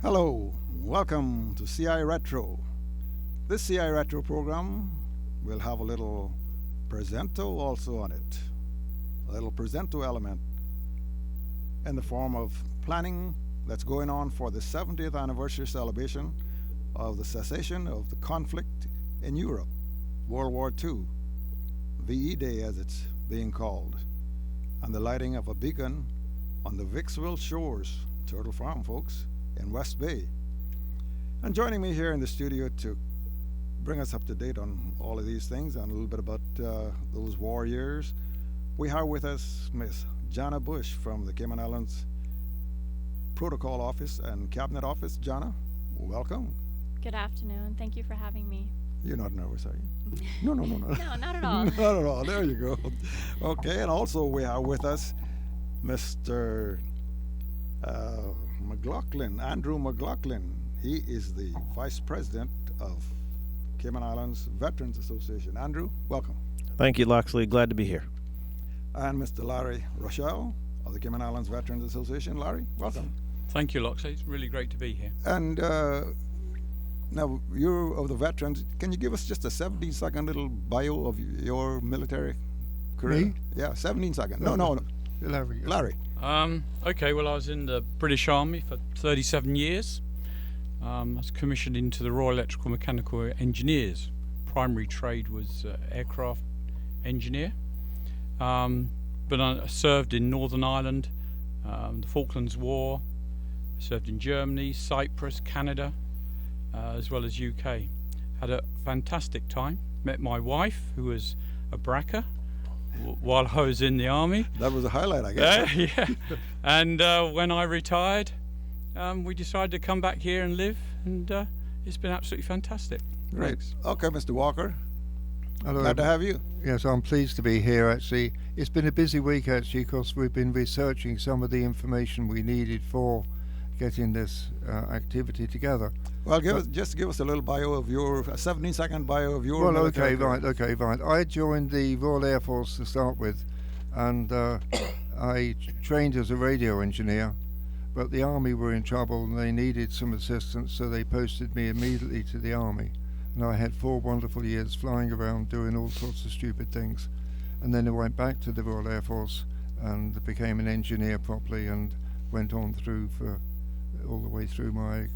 Hello, welcome to CI Retro. This CI Retro program will have a little presento also on it, a little presento element in the form of planning that's going on for the 70th anniversary celebration of the cessation of the conflict in Europe, World War II, VE Day as it's being called, and the lighting of a beacon on the Vicksville shores, Turtle Farm, folks, in West Bay. And joining me here in the studio to bring us up to date on all of these things and a little bit about those war years, we have with us Miss Jana Bush from the Cayman Islands Protocol Office and Cabinet Office. Jana, welcome. Good afternoon. Thank you for having me. You're not nervous, are you? No. No, not at all. Not at all. There you go. Okay, and also we have with us Mr. McLaughlin, Andrew McLaughlin. He is the Vice President of Cayman Islands Veterans Association. Andrew, welcome. Thank you, Loxley. Glad to be here. And Mr. Larry Rochelle of the Cayman Islands Veterans Association. Larry, welcome. Thank you, Loxley. It's really great to be here. And now, you're of the veterans. Can you give us just a 17-second little bio of your military career? Me? Yeah, 17 seconds. No. Larry. Okay, well, I was in the British Army for 37 years. I was commissioned into the Royal Electrical Mechanical Engineers. Primary trade was aircraft engineer. But I served in Northern Ireland, the Falklands War. I served in Germany, Cyprus, Canada, as well as UK. Had a fantastic time. Met my wife, who was a bracker, while I was in the army. That was a highlight, I guess. Yeah. And when I retired, we decided to come back here and live, and it's been absolutely fantastic. Great. Thanks. Okay, Mr. Walker. Hello. Glad to have you. Yes, I'm pleased to be here actually. It's been a busy week actually because we've been researching some of the information we needed for getting this activity together. Well, give us a little bio of your, a 17-second bio of your Well, military okay, right. I joined the Royal Air Force to start with, and I trained as a radio engineer, but the Army were in trouble and they needed some assistance, so they posted me immediately to the Army. And I had 4 wonderful years flying around doing all sorts of stupid things. And then I went back to the Royal Air Force and became an engineer properly and went on through for all the way through my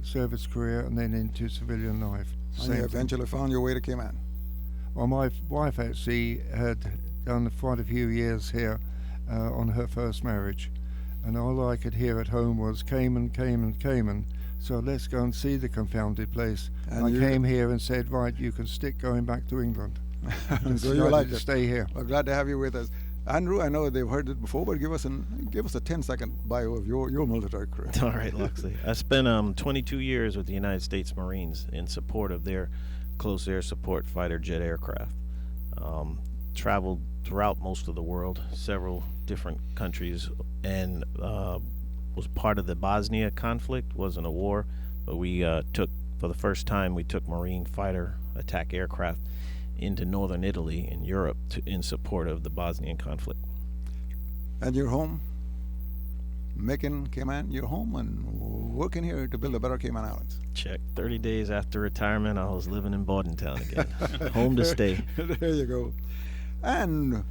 service career and then into civilian life. And you eventually found your way to Cayman. Well, my wife actually had done quite a few years here on her first marriage, and all I could hear at home was Cayman, Cayman, Cayman. So let's go and see the confounded place. And I came here and said, right, you can stick going back to England. So you like to it. stay here. Well, glad to have you with us. Andrew, I know they've heard it before, but give us a 10-second bio of your military career. All right, Loxley. I spent 22 years with the United States Marines in support of their close air support fighter jet aircraft. Traveled throughout most of the world, several different countries, and was part of the Bosnia conflict. Wasn't a war, but we for the first time, we took Marine fighter attack aircraft into northern Italy in Europe in support of the Bosnian conflict. And you're home, making Cayman your home and working here to build a better Cayman Islands. Check. 30 days after retirement, I was living in Bordentown again. Home to stay. There you go. And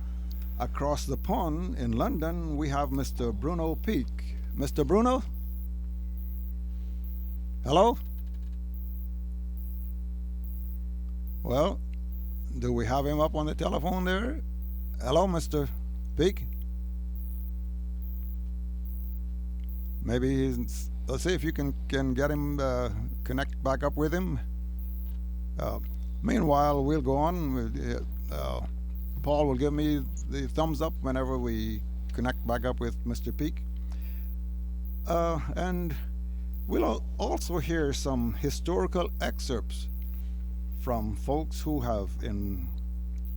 across the pond in London, we have Mr. Bruno Peak. Mr. Bruno? Hello? Well, do we have him up on the telephone there? Hello, Mr. Peak? Maybe let's see if you can get him, connect back up with him. Meanwhile, we'll go on. Paul will give me the thumbs up whenever we connect back up with Mr. Peak. And we'll also hear some historical excerpts from folks who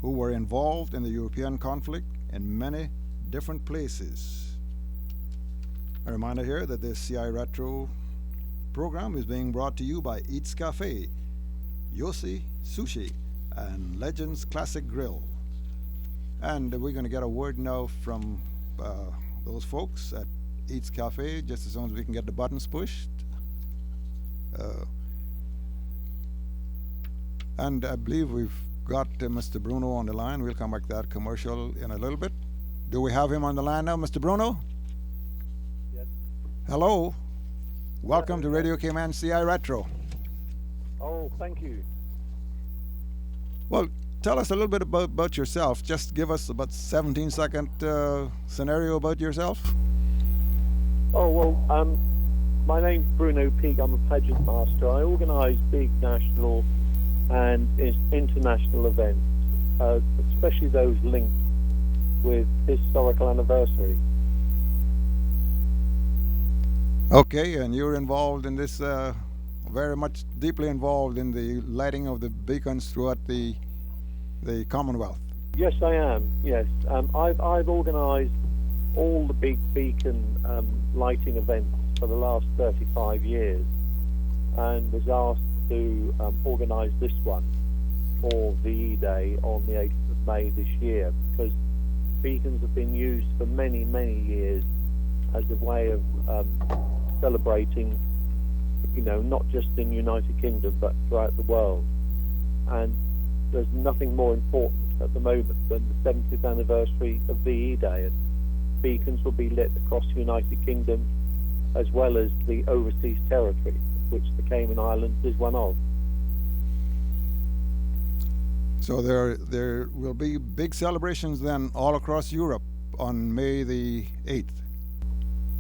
were involved in the European conflict in many different places. A reminder here that this CI Retro program is being brought to you by Eats Cafe, Yossi Sushi, and Legends Classic Grill. And we're going to get a word now from those folks at Eats Cafe just as soon as we can get the buttons pushed. Uh, and I believe we've got Mr. Bruno on the line. We'll come back to that commercial in a little bit. Do we have him on the line now, Mr. Bruno? Yes. Hello. Welcome to Radio Cayman CI Retro. Oh, thank you. Well, tell us a little bit about yourself. Just give us about 17-second scenario about yourself. Oh, well, my name's Bruno Peake. I'm a pageant master. I organise big national and international events, especially those linked with historical anniversaries. Okay, and you're involved in this, very much deeply involved in the lighting of the beacons throughout the Commonwealth. Yes, I am. Yes, I've organised all the big beacon lighting events for the last 35 years, and was asked to organise this one for VE Day on the 8th of May this year, because beacons have been used for many, many years as a way of celebrating, not just in the United Kingdom but throughout the world. And there's nothing more important at the moment than the 70th anniversary of VE Day, and beacons will be lit across the United Kingdom as well as the overseas territories, which the Cayman Islands is one of. So there will be big celebrations then all across Europe on May the 8th.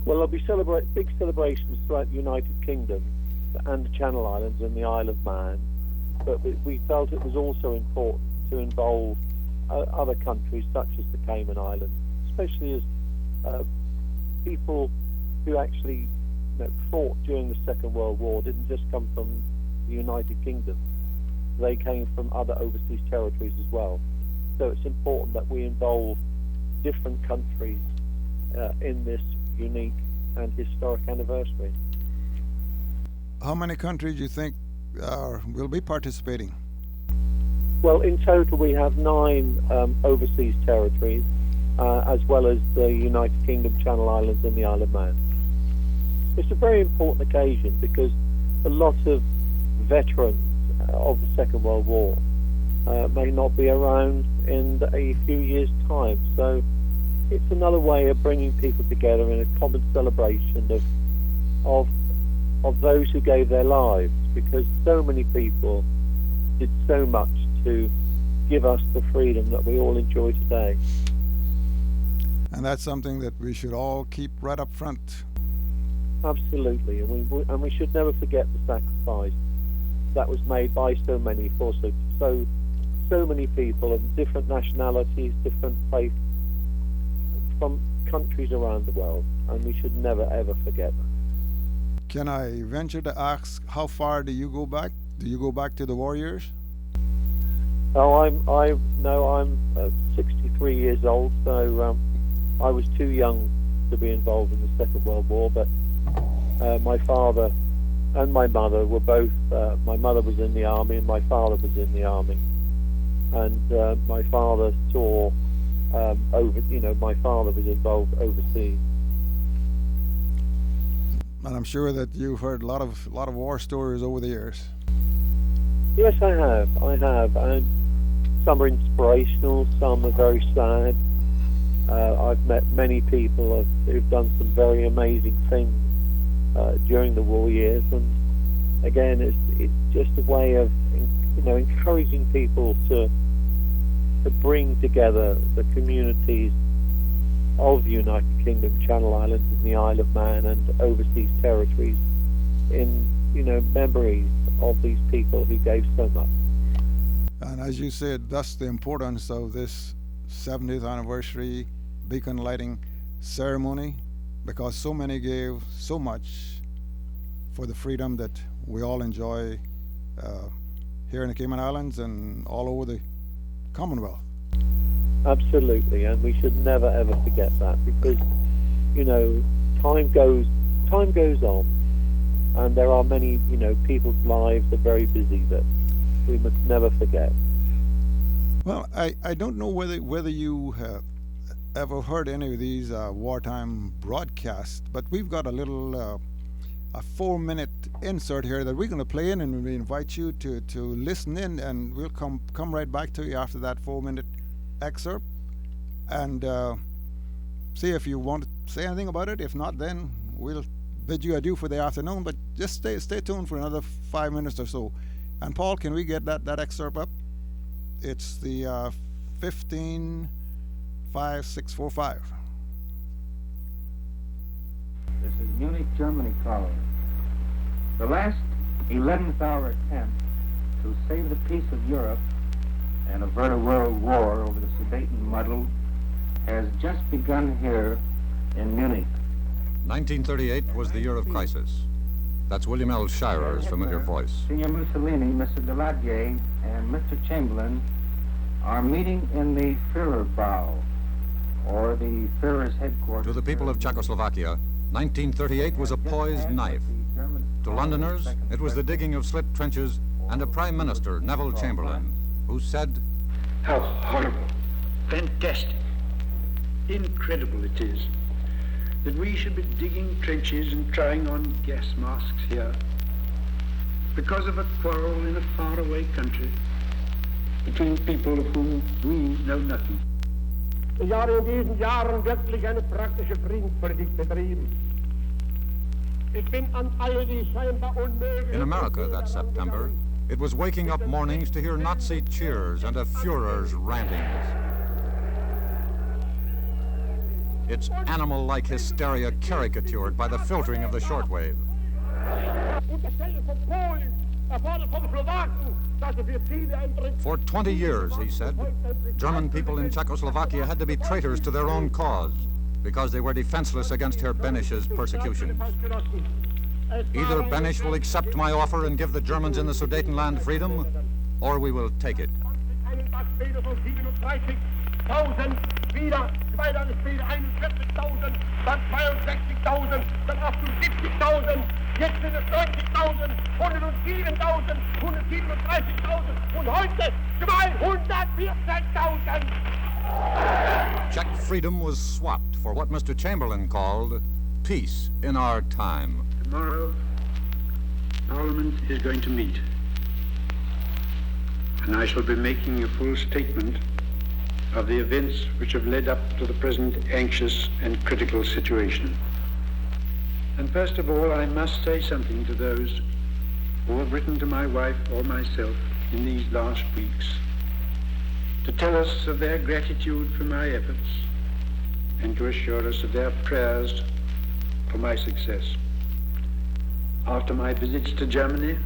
Well, there'll be big celebrations throughout the United Kingdom and the Channel Islands and the Isle of Man, but we felt it was also important to involve other countries such as the Cayman Islands, especially as people who actually fought during the Second World War didn't just come from the United Kingdom. They came from other overseas territories as well. So it's important that we involve different countries in this unique and historic anniversary. How many countries do you think will be participating? Well, in total we have 9 overseas territories, as well as the United Kingdom, Channel Islands and the Isle of Man. It's a very important occasion because a lot of veterans of the Second World War may not be around in a few years' time. So it's another way of bringing people together in a common celebration of those who gave their lives, because so many people did so much to give us the freedom that we all enjoy today. And that's something that we should all keep right up front. Absolutely, and we should never forget the sacrifice that was made by so many for so many people of different nationalities, different faiths, from countries around the world, and we should never ever forget that. Can I venture to ask, how far do you go back? Do you go back to the warriors? Oh, I'm 63 years old, so I was too young to be involved in the Second World War, but my father and my mother were both, my mother was in the army and my father was in the army, and my father saw my father was involved overseas. And I'm sure that you've heard a lot of war stories over the years. Yes, I have, and some are inspirational, some are very sad. I've met many people who've done some very amazing things during the war years, and again, it's just a way of encouraging people to bring together the communities of the United Kingdom, Channel Islands, and the Isle of Man, and overseas territories in memories of these people who gave so much. And as you said, that's the importance of this 70th anniversary beacon lighting ceremony, because so many gave so much for the freedom that we all enjoy here in the Cayman Islands and all over the Commonwealth. Absolutely, and we should never ever forget that, because time goes on, and there are many people's lives are very busy that we must never forget. Well, I don't know whether you have ever heard any of these wartime broadcasts, but we've got a little a 4-minute insert here that we're going to play in, and we invite you to listen in, and we'll come right back to you after that 4-minute excerpt and see if you want to say anything about it. If not, then we'll bid you adieu for the afternoon, but just stay tuned for another 5 minutes or so. And Paul, can we get that excerpt up? It's the 155645. This is Munich, Germany calling. The last 11th hour attempt to save the peace of Europe and avert a world war over the Sudeten muddle has just begun here in Munich. 1938 was the year of crisis. That's William L. Shirer's familiar voice. Signor Mussolini, Mr. Daladier, and Mr. Chamberlain are meeting in the Führerbau, or the Führer's headquarters. To the people of Czechoslovakia, 1938 was a poised knife. To Londoners, it was the digging of slit trenches and a Prime Minister, Neville Chamberlain, who said, "How horrible, fantastic, incredible it is that we should be digging trenches and trying on gas masks here because of a quarrel in a faraway country between people of whom we know nothing." Ich habe in diesen Jahren wirklich eine praktische Friedenspolitik betrieben. Ich bin an all die scheinbar unmöglichen... In America that September, it was waking up mornings to hear Nazi cheers and a Führer's rantings. Its animal-like hysteria caricatured by the filtering of the shortwave. For 20 years, he said, German people in Czechoslovakia had to be traitors to their own cause because they were defenseless against Herr Beneš's persecutions. Either Beneš will accept my offer and give the Germans in the Sudetenland freedom, or we will take it. Wieder 41.000, dann 62.000, dann 78.000, jetzt sind es 90.000, 107.000, 137.000 und heute 214.000. Czech freedom was swapped for what Mr. Chamberlain called peace in our time. Tomorrow, Parliament is going to meet, and I shall be making a full statement of the events which have led up to the present anxious and critical situation. And first of all, I must say something to those who have written to my wife or myself in these last weeks to tell us of their gratitude for my efforts and to assure us of their prayers for my success. After my visits to Germany,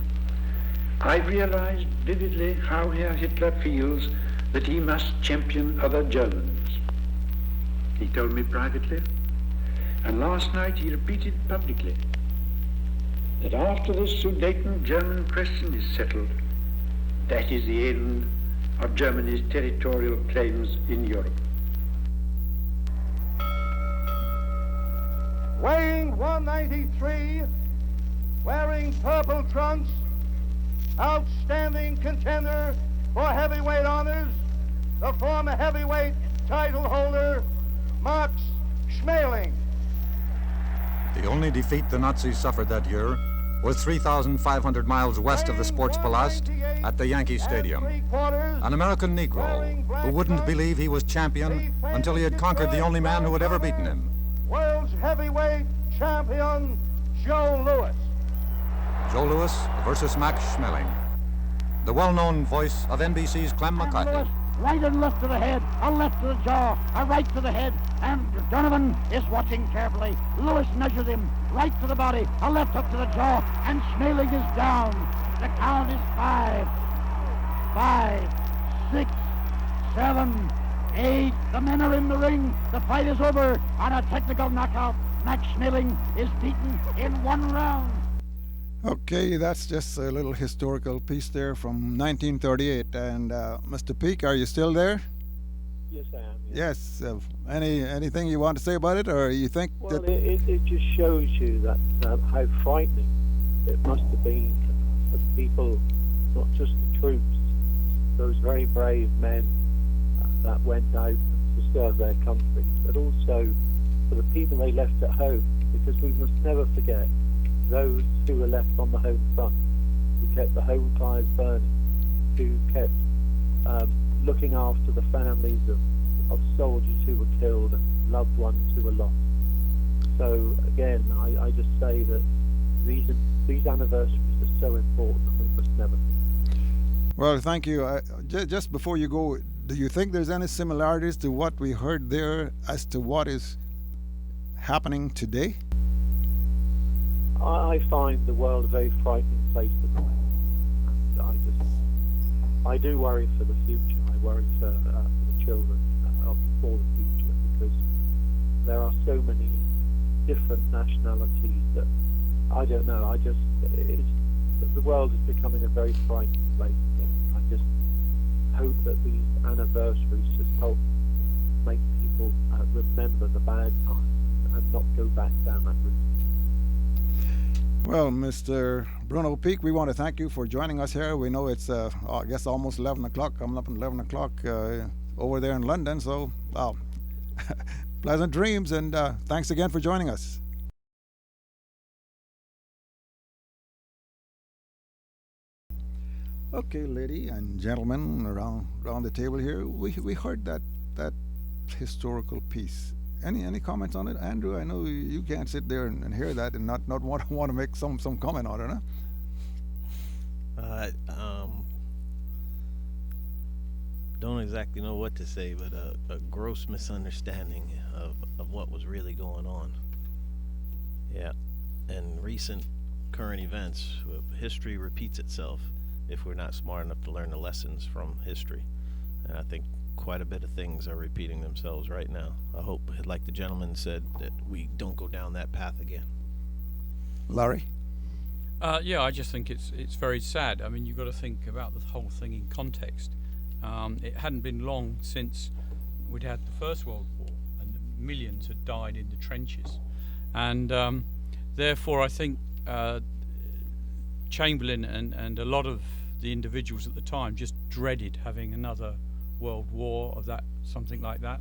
I realized vividly how Herr Hitler feels that he must champion other Germans. He told me privately, and last night he repeated publicly, that after the Sudeten German question is settled, that is the end of Germany's territorial claims in Europe. Weighing 193, wearing purple trunks, outstanding contender for heavyweight honors, the former heavyweight title holder, Max Schmeling. The only defeat the Nazis suffered that year was 3,500 miles west of the Sportspalast at the Yankee Stadium. An American Negro who wouldn't believe he was champion until he had conquered the only man who had ever beaten him. World's heavyweight champion, Joe Louis. Joe Louis versus Max Schmeling. The well-known voice of NBC's Clem McCarthy. Right and left to the head, a left to the jaw, a right to the head, and Donovan is watching carefully. Lewis measures him, right to the body, a left hook to the jaw, and Schmeling is down. The count is 5, 6, 7, 8. The men are in the ring. The fight is over on a technical knockout. Max Schmeling is beaten in 1 round. Okay, that's just a little historical piece there from 1938. And Mr. Peake, are you still there? Yes, I am. Yes. Anything you want to say about it, or you think Well, that? it just shows you that how frightening it must have been for the people, not just the troops, those very brave men that went out to serve their countries, but also for the people they left at home, because we must never forget those who were left on the home front, who kept the home fires burning, who kept looking after the families of soldiers who were killed and loved ones who were lost. So again, I just say that these anniversaries are so important and we must never forget. Well, thank you. Just before you go, do you think there's any similarities to what we heard there as to what is happening today? I find the world a very frightening place at the moment. I do worry for the future. I worry for the children for the future, because there are so many different nationalities that I don't know. The world is becoming a very frightening place again. I just hope that these anniversaries just help make people remember the bad times and not go back down that route. Well, Mr. Bruno Peak, we want to thank you for joining us here. We know it's, I guess, almost 11 o'clock, coming up at 11 o'clock over there in London. So, wow, pleasant dreams, and thanks again for joining us. Okay, lady and gentlemen around the table here, we heard that historical piece. Any comments on it, Andrew? I know you can't sit there and hear that and not want to make some comment on it, huh? Don't exactly know what to say, but a gross misunderstanding of what was really going on. Yeah, and recent current events, history repeats itself if we're not smart enough to learn the lessons from history. And I think quite a bit of things are repeating themselves right now. I hope, like the gentleman said, that we don't go down that path again. Larry? Yeah, I just think it's very sad. I mean, you've got to think about the whole thing in context. It hadn't been long since we'd had the First World War, and millions had died in the trenches. And therefore, I think Chamberlain and a lot of the individuals at the time just dreaded having another world war of that, something like that,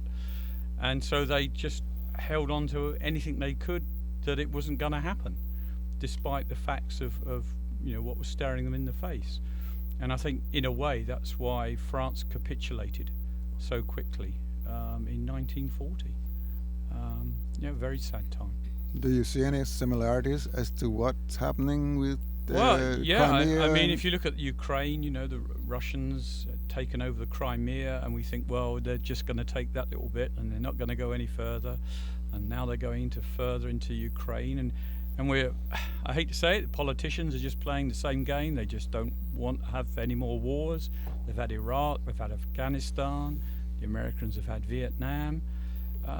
and so they just held on to anything they could that it wasn't going to happen, despite the facts of what was staring them in the face. And I think in a way that's why France capitulated so quickly in 1940. Very sad time. Do you see any similarities as to what's happening with Crimea? I mean, if you look at Ukraine, the Russians had taken over the Crimea, and we think, well, they're just going to take that little bit and they're not going to go any further, and now they're going further into Ukraine, and I hate to say it, the politicians are just playing the same game. They just don't want to have any more wars. They've had Iraq, they've had Afghanistan, the Americans have had Vietnam.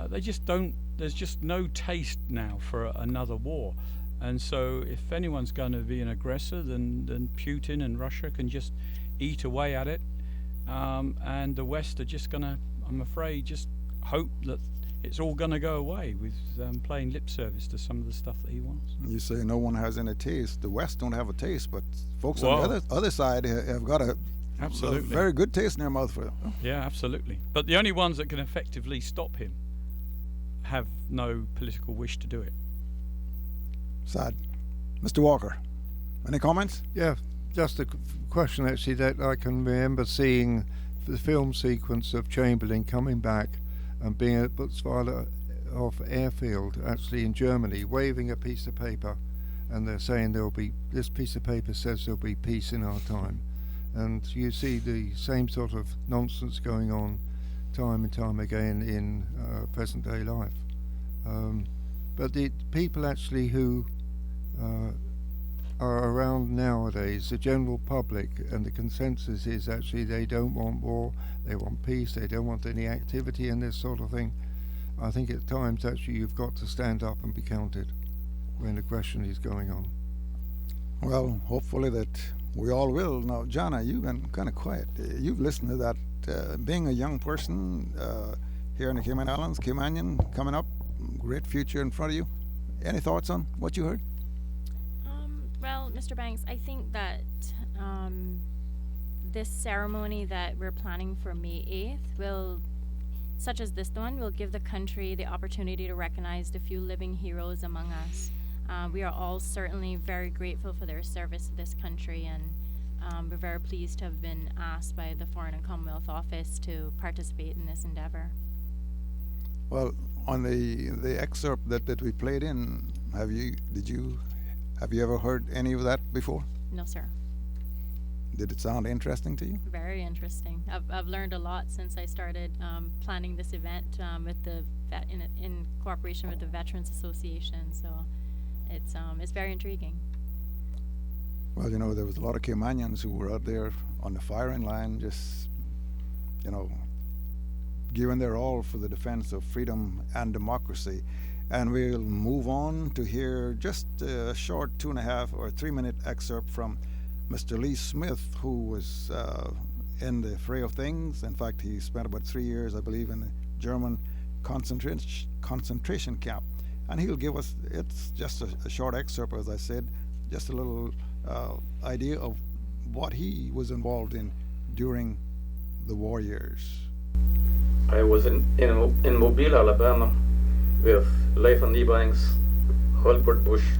They just don't. There's just no taste now for another war. And so if anyone's going to be an aggressor, then Putin and Russia can just eat away at it. And the West are just going to, I'm afraid, just hope that it's all going to go away with playing lip service to some of the stuff that he wants. You say no one has any taste. The West don't have a taste, but folks on the other side have got a very good taste in their mouth for it. Yeah, absolutely. But the only ones that can effectively stop him have no political wish to do it. Sad. Mr. Walker, any comments? Yeah, just a question actually that I can remember seeing the film sequence of Chamberlain coming back and being at Butzweiler airfield, actually in Germany, waving a piece of paper, and they're saying this piece of paper says there'll be peace in our time. And you see the same sort of nonsense going on time and time again in present day life. But the people actually who are around nowadays, the general public, and the consensus is actually they don't want war, they want peace, they don't want any activity in this sort of thing. I think at times actually you've got to stand up and be counted when aggression is going on. Well, hopefully that we all will. Now, Jana, you've been kind of quiet. You've listened to that. Being a young person here in the Cayman Islands, Caymanian, coming up, great future in front of you. Any thoughts on what you heard? Well, Mr. Banks, I think that this ceremony that we're planning for May 8th such as this one, will give the country the opportunity to recognize the few living heroes among us We are all certainly very grateful for their service to this country, and we're very pleased to have been asked by the Foreign and Commonwealth Office to participate in this endeavor. Well, on the excerpt that we played in, have you ever heard any of that before? No, sir. Did it sound interesting to you? Very interesting. I've learned a lot since I started planning this event with the in cooperation with the Veterans Association. So it's very intriguing. Well, you know, there was a lot of Caymanians who were out there on the firing line, just, you know, giving their all for the defense of freedom and democracy. And we'll move on to hear just a short 2.5 or 3 minute excerpt from Mr. Lee Smith, who was in the fray of things. In fact, he spent about 3 years, I believe, in the German concentration camp. And he'll give us, it's just a short excerpt, as I said, just a little idea of what he was involved in during the war years. I was in Mobile, Alabama, with Latham Ebanks, Hulbert Bush,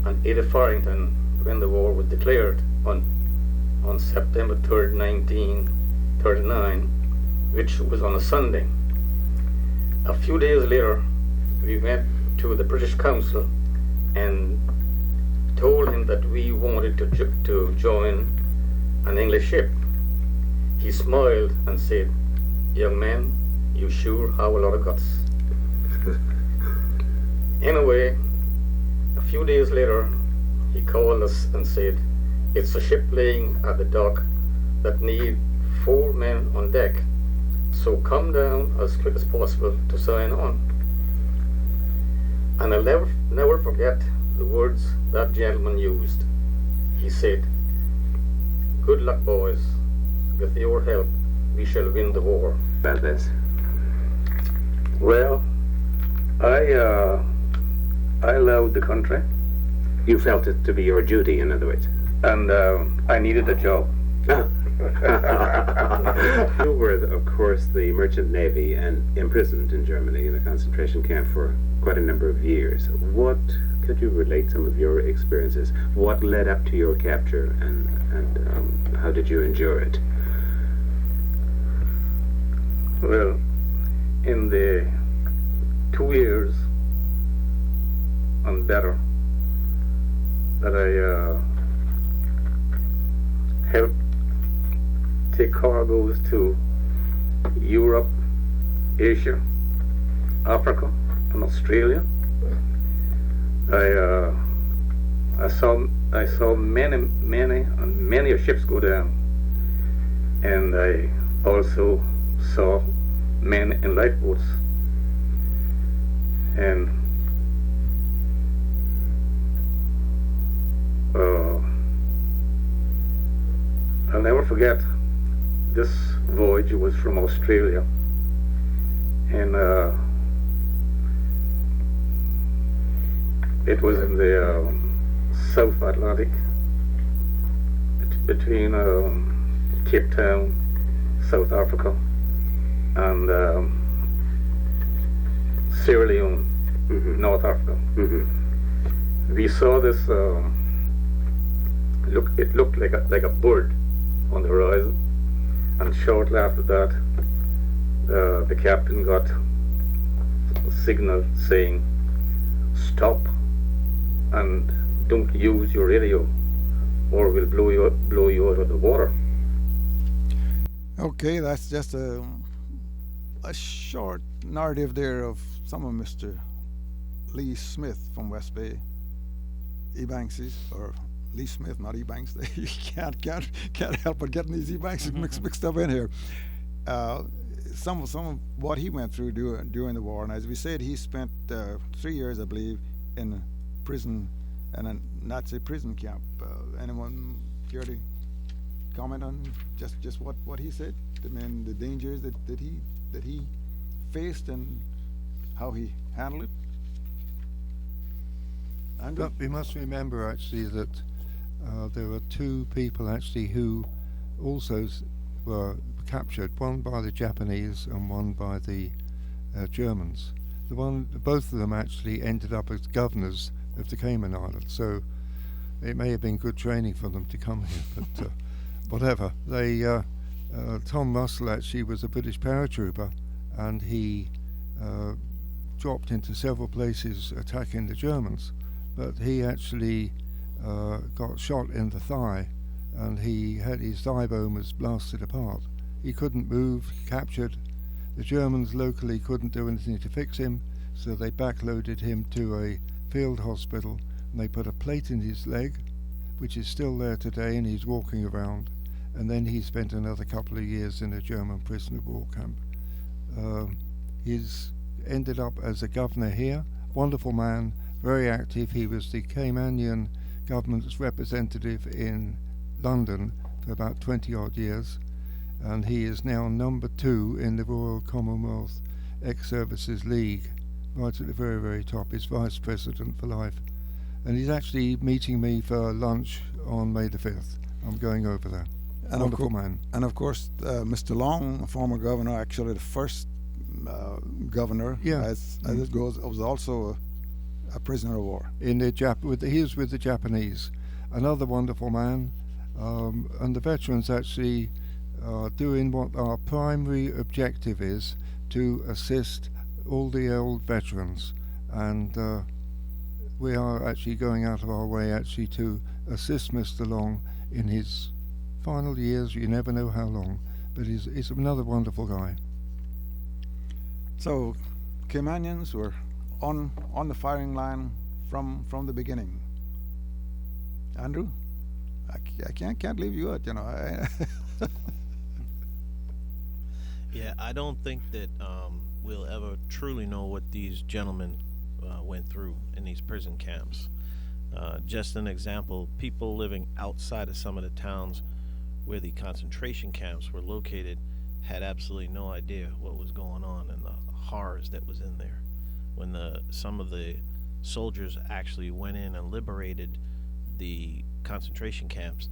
and Ada Farrington when the war was declared on September 3rd, 1939, which was on a Sunday. A few days later, we went to the British Consul and told him that we wanted to join an English ship. He smiled and said, "Young man, you sure have a lot of guts." Anyway, a few days later, he called us and said, "It's a ship laying at the dock that need 4 men on deck, so come down as quick as possible to sign on." And I'll never forget the words that gentleman used. He said, "Good luck, boys. With your help, we shall win the war." About this? Well, I loved the country. You felt it to be your duty, in other words. And I needed a job. You were, of course, the merchant navy and imprisoned in Germany in a concentration camp for quite a number of years. What could you relate some of your experiences? What led up to your capture, and how did you endure it? Well, in the 2 years and better that I helped take cargoes to Europe, Asia, Africa, and Australia, I saw many ships go down, and I also saw men in lifeboats. And I'll never forget, this voyage was from Australia, and it was in the South Atlantic, between Cape Town, South Africa, and Sierra Leone, North Africa. We saw this. It looked like a bird on the horizon, and shortly after that, the captain got a signal saying, "Stop and don't use your radio, or we'll blow you out of the water." Okay, that's just a short narrative there of some of Mr. Lee Smith from West Bay, Ebankses, or Lee Smith, not Ebanks. You can't help but getting these Ebanks mixed up in here. Some of what he went through during the war, and as we said, he spent 3 years, I believe, in a prison, in a Nazi prison camp. Anyone care to comment on just what he said? I mean, the dangers that he faced and how he handled it. But we must remember actually that there were 2 people actually who also were captured, one by the Japanese and one by the Germans. Both of them actually ended up as governors of the Cayman Islands. So it may have been good training for them to come here, but whatever. Tom Russell actually was a British paratrooper, and he dropped into several places attacking the Germans, but he actually got shot in the thigh, and his thigh bone was blasted apart. He couldn't move, captured. The Germans locally couldn't do anything to fix him, so they backloaded him to a field hospital, and they put a plate in his leg, which is still there today, and he's walking around. And then he spent another couple of years in a German prisoner of war camp. He's ended up as a governor here. Wonderful man, very active. He was the Caymanian government's representative in London for about 20 odd years, and he is now number 2 in the Royal Commonwealth Ex-Services League, right at the very, very top. He's vice president for life, and he's actually meeting me for lunch on May the 5th. I'm going over there. And Wonderful man. And of course, Mr. Long, former governor, actually the first governor, as it goes, was also a prisoner of war. He was with the Japanese. Another wonderful man, and the veterans actually are doing what our primary objective is, to assist all the old veterans, and we are actually going out of our way actually to assist Mr. Long in his final years. You never know how long, but he's another wonderful guy. So Caymanians were on the firing line from the beginning. Andrew, I can't leave you out, you know. Yeah, I don't think that we'll ever truly know what these gentlemen went through in these prison camps. Just an example, people living outside of some of the towns where the concentration camps were located had absolutely no idea what was going on and the horrors that was in there. When some of the soldiers actually went in and liberated the concentration camps,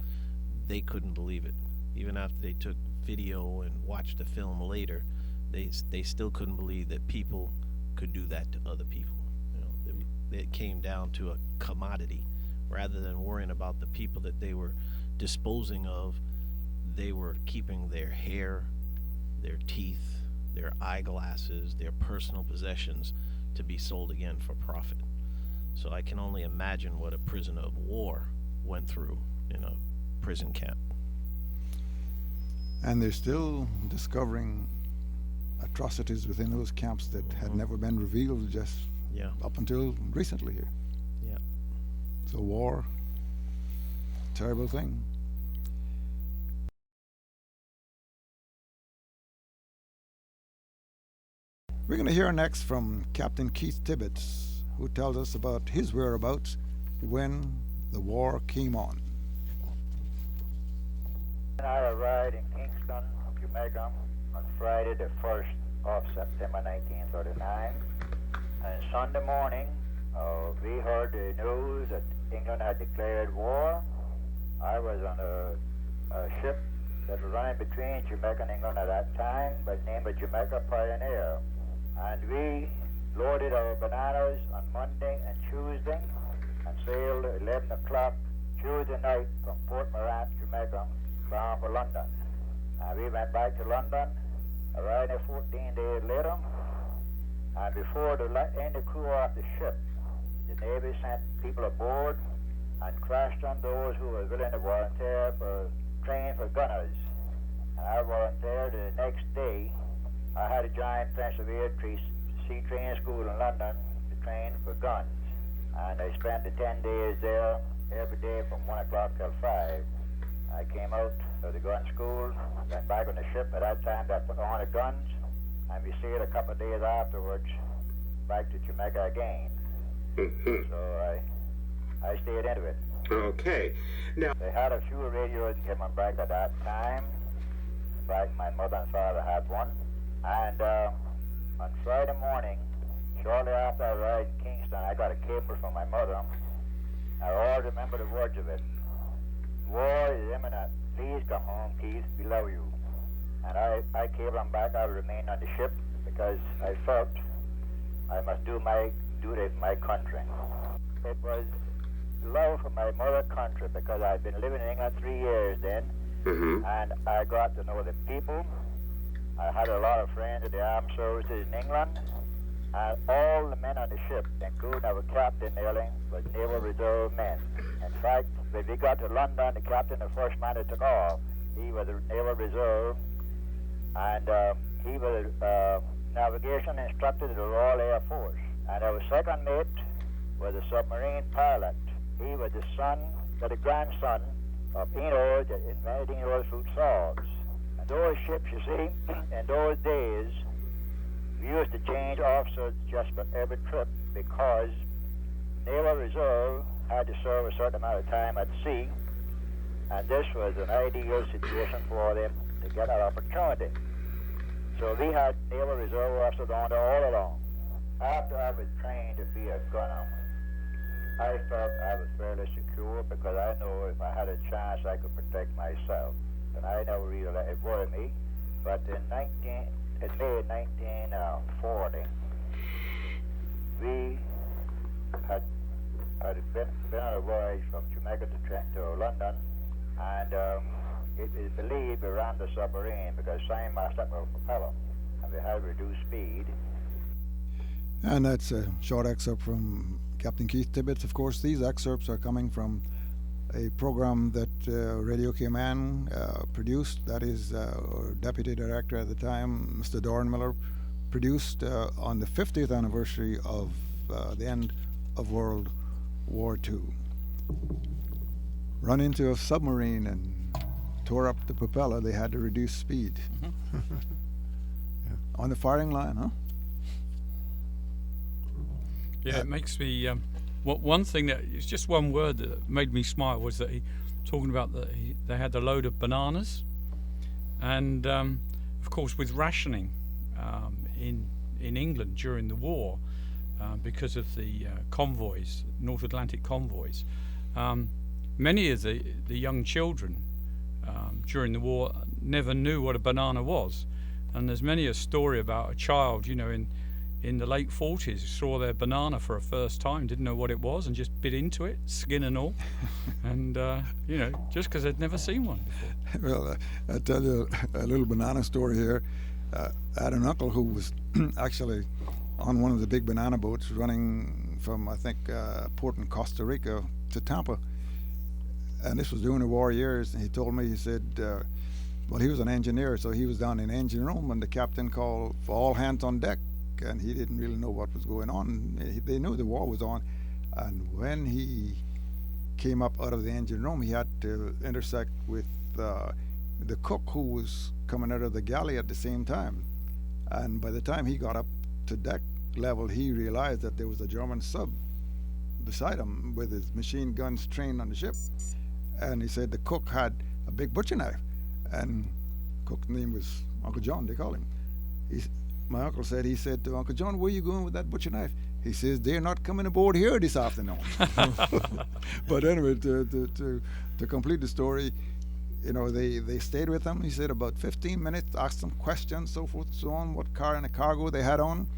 they couldn't believe it. Even after they took video and watched the film later, they still couldn't believe that people could do that to other people. You know, it came down to a commodity. Rather than worrying about the people that they were disposing of, they were keeping their hair, their teeth, their eyeglasses, their personal possessions to be sold again for profit. So I can only imagine what a prisoner of war went through in a prison camp. And they're still discovering atrocities within those camps that had never been revealed just up until recently here. Yeah. So war, terrible thing. We're going to hear next from Captain Keith Tibbetts, who tells us about his whereabouts when the war came on. I arrived in Kingston, Jamaica on Friday the 1st of September 1939. And Sunday morning, we heard the news that England had declared war. I was on a ship that was running between Jamaica and England at that time by the name of Jamaica Pioneer. And we loaded our bananas on Monday and Tuesday and sailed at 11 o'clock Tuesday night from Port Morant, Jamaica, bound for London. We went back to London, arrived 14 days later, and before the end of crew off the ship, the Navy sent people aboard and crashed on those who were willing to volunteer for training for gunners. And I volunteered. The next day, I had to join Prince of Wales Sea Training School in London to train for guns. And I spent the 10 days there every day from 1 o'clock till 5. I came out of the gun school, went back on the ship. At that time, I put on the guns, and we sailed a couple of days afterwards back to Jamaica again. So I stayed into it. Okay. Now, they had a few radios in Cayman back at that time. In fact, my mother and father had one. And on Friday morning, shortly after I arrived in Kingston, I got a cable from my mother. I always remember the words of it. War is imminent. Please come home, Keith. We love you. And I cabled them back. I would remain on the ship because I felt I must do my duty for my country. it was love for my mother country, because I'd been living in England 3 years then, and I got to know the people. I had a lot of friends at the armed services in England, and all the men on the ship, including our captain nearly, was Naval Reserve men. In fact, when we got to London, the captain, the first man that took off, he was a Naval Reserve, and he was a navigation instructor to the Royal Air Force. And our second mate was a submarine pilot. He was the grandson of Eno that invented oil fruit salts. And those ships, you see, in those days, we used to change officers just for every trip, because Naval Reserve had to serve a certain amount of time at sea, and this was an ideal situation for them to get that opportunity. So we had Naval Reserve officers on there all along. After I was trained to be a gunner, I felt I was fairly secure, because I know if I had a chance I could protect myself. And I never really let it worry me. But in May 1940, we had been on a voyage from Jamaica to London, and it is believed we ran the submarine because Simon messed up our propeller, and we had reduced speed. And that's a short excerpt from Captain Keith Tibbets. Of course, these excerpts are coming from a program that Radio Cayman produced. That is, Deputy Director at the time, Mr. Doran Miller, produced on the 50th anniversary of the end of World War II. Run into a submarine and tore up the propeller. They had to reduce speed. On the firing line, huh? Yeah, it makes me. One thing that it's just one word that made me smile was that he talking about that they had a load of bananas, and of course with rationing in England during the war because of the convoys, North Atlantic convoys. Many of the young children during the war never knew what a banana was, and there's many a story about a child, in the late 40s, saw their banana for a first time, didn't know what it was, and just bit into it, skin and all, and just because they'd never seen one before. Well, I'll tell you a little banana story here. I had an uncle who was actually on one of the big banana boats running from, I think, port in Costa Rica to Tampa, and this was during the war years. And he told me, he said, well, he was an engineer, so he was down in the engine room, and the captain called for all hands on deck. And he didn't really know what was going on. They knew the war was on, and when he came up out of the engine room, he had to intersect with the cook, who was coming out of the galley at the same time. And by the time he got up to deck level, he realized that there was a German sub beside him with his machine guns trained on the ship. And he said the cook had a big butcher knife, and cook's name was Uncle John, they call him. My uncle said, he said to Uncle John, where are you going with that butcher knife? He says, they're not coming aboard here this afternoon. But anyway, to complete the story, they stayed with him. He said about 15 minutes, asked them questions, so forth, so on, what kind of cargo they had on.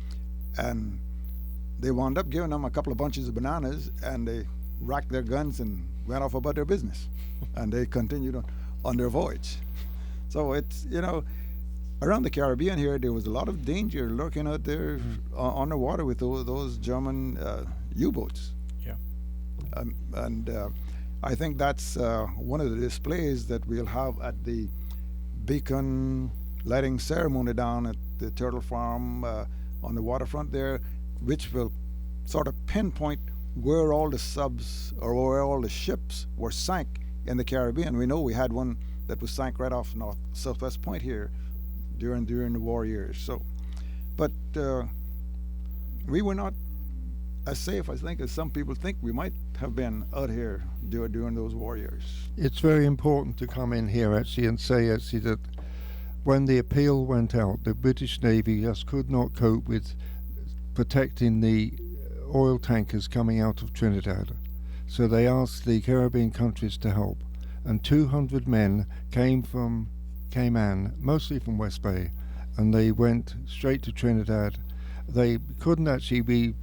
And they wound up giving them a couple of bunches of bananas, and they racked their guns and went off about their business. And they continued on their voyage. So it's, around the Caribbean here, there was a lot of danger lurking out there on the water with those German U-boats. Yeah. And I think that's one of the displays that we'll have at the beacon lighting ceremony down at the Turtle Farm on the waterfront there, which will sort of pinpoint where all the subs or where all the ships were sank in the Caribbean. We know we had one that was sank right off Southwest Point here during the war years. So, but we were not as safe, I think, as some people think we might have been out here during those war years. It's very important to come in here actually and say actually that when the appeal went out, the British Navy just could not cope with protecting the oil tankers coming out of Trinidad. So they asked the Caribbean countries to help, and 200 men came from Cayman, mostly from West Bay, and they went straight to Trinidad. They couldn't actually be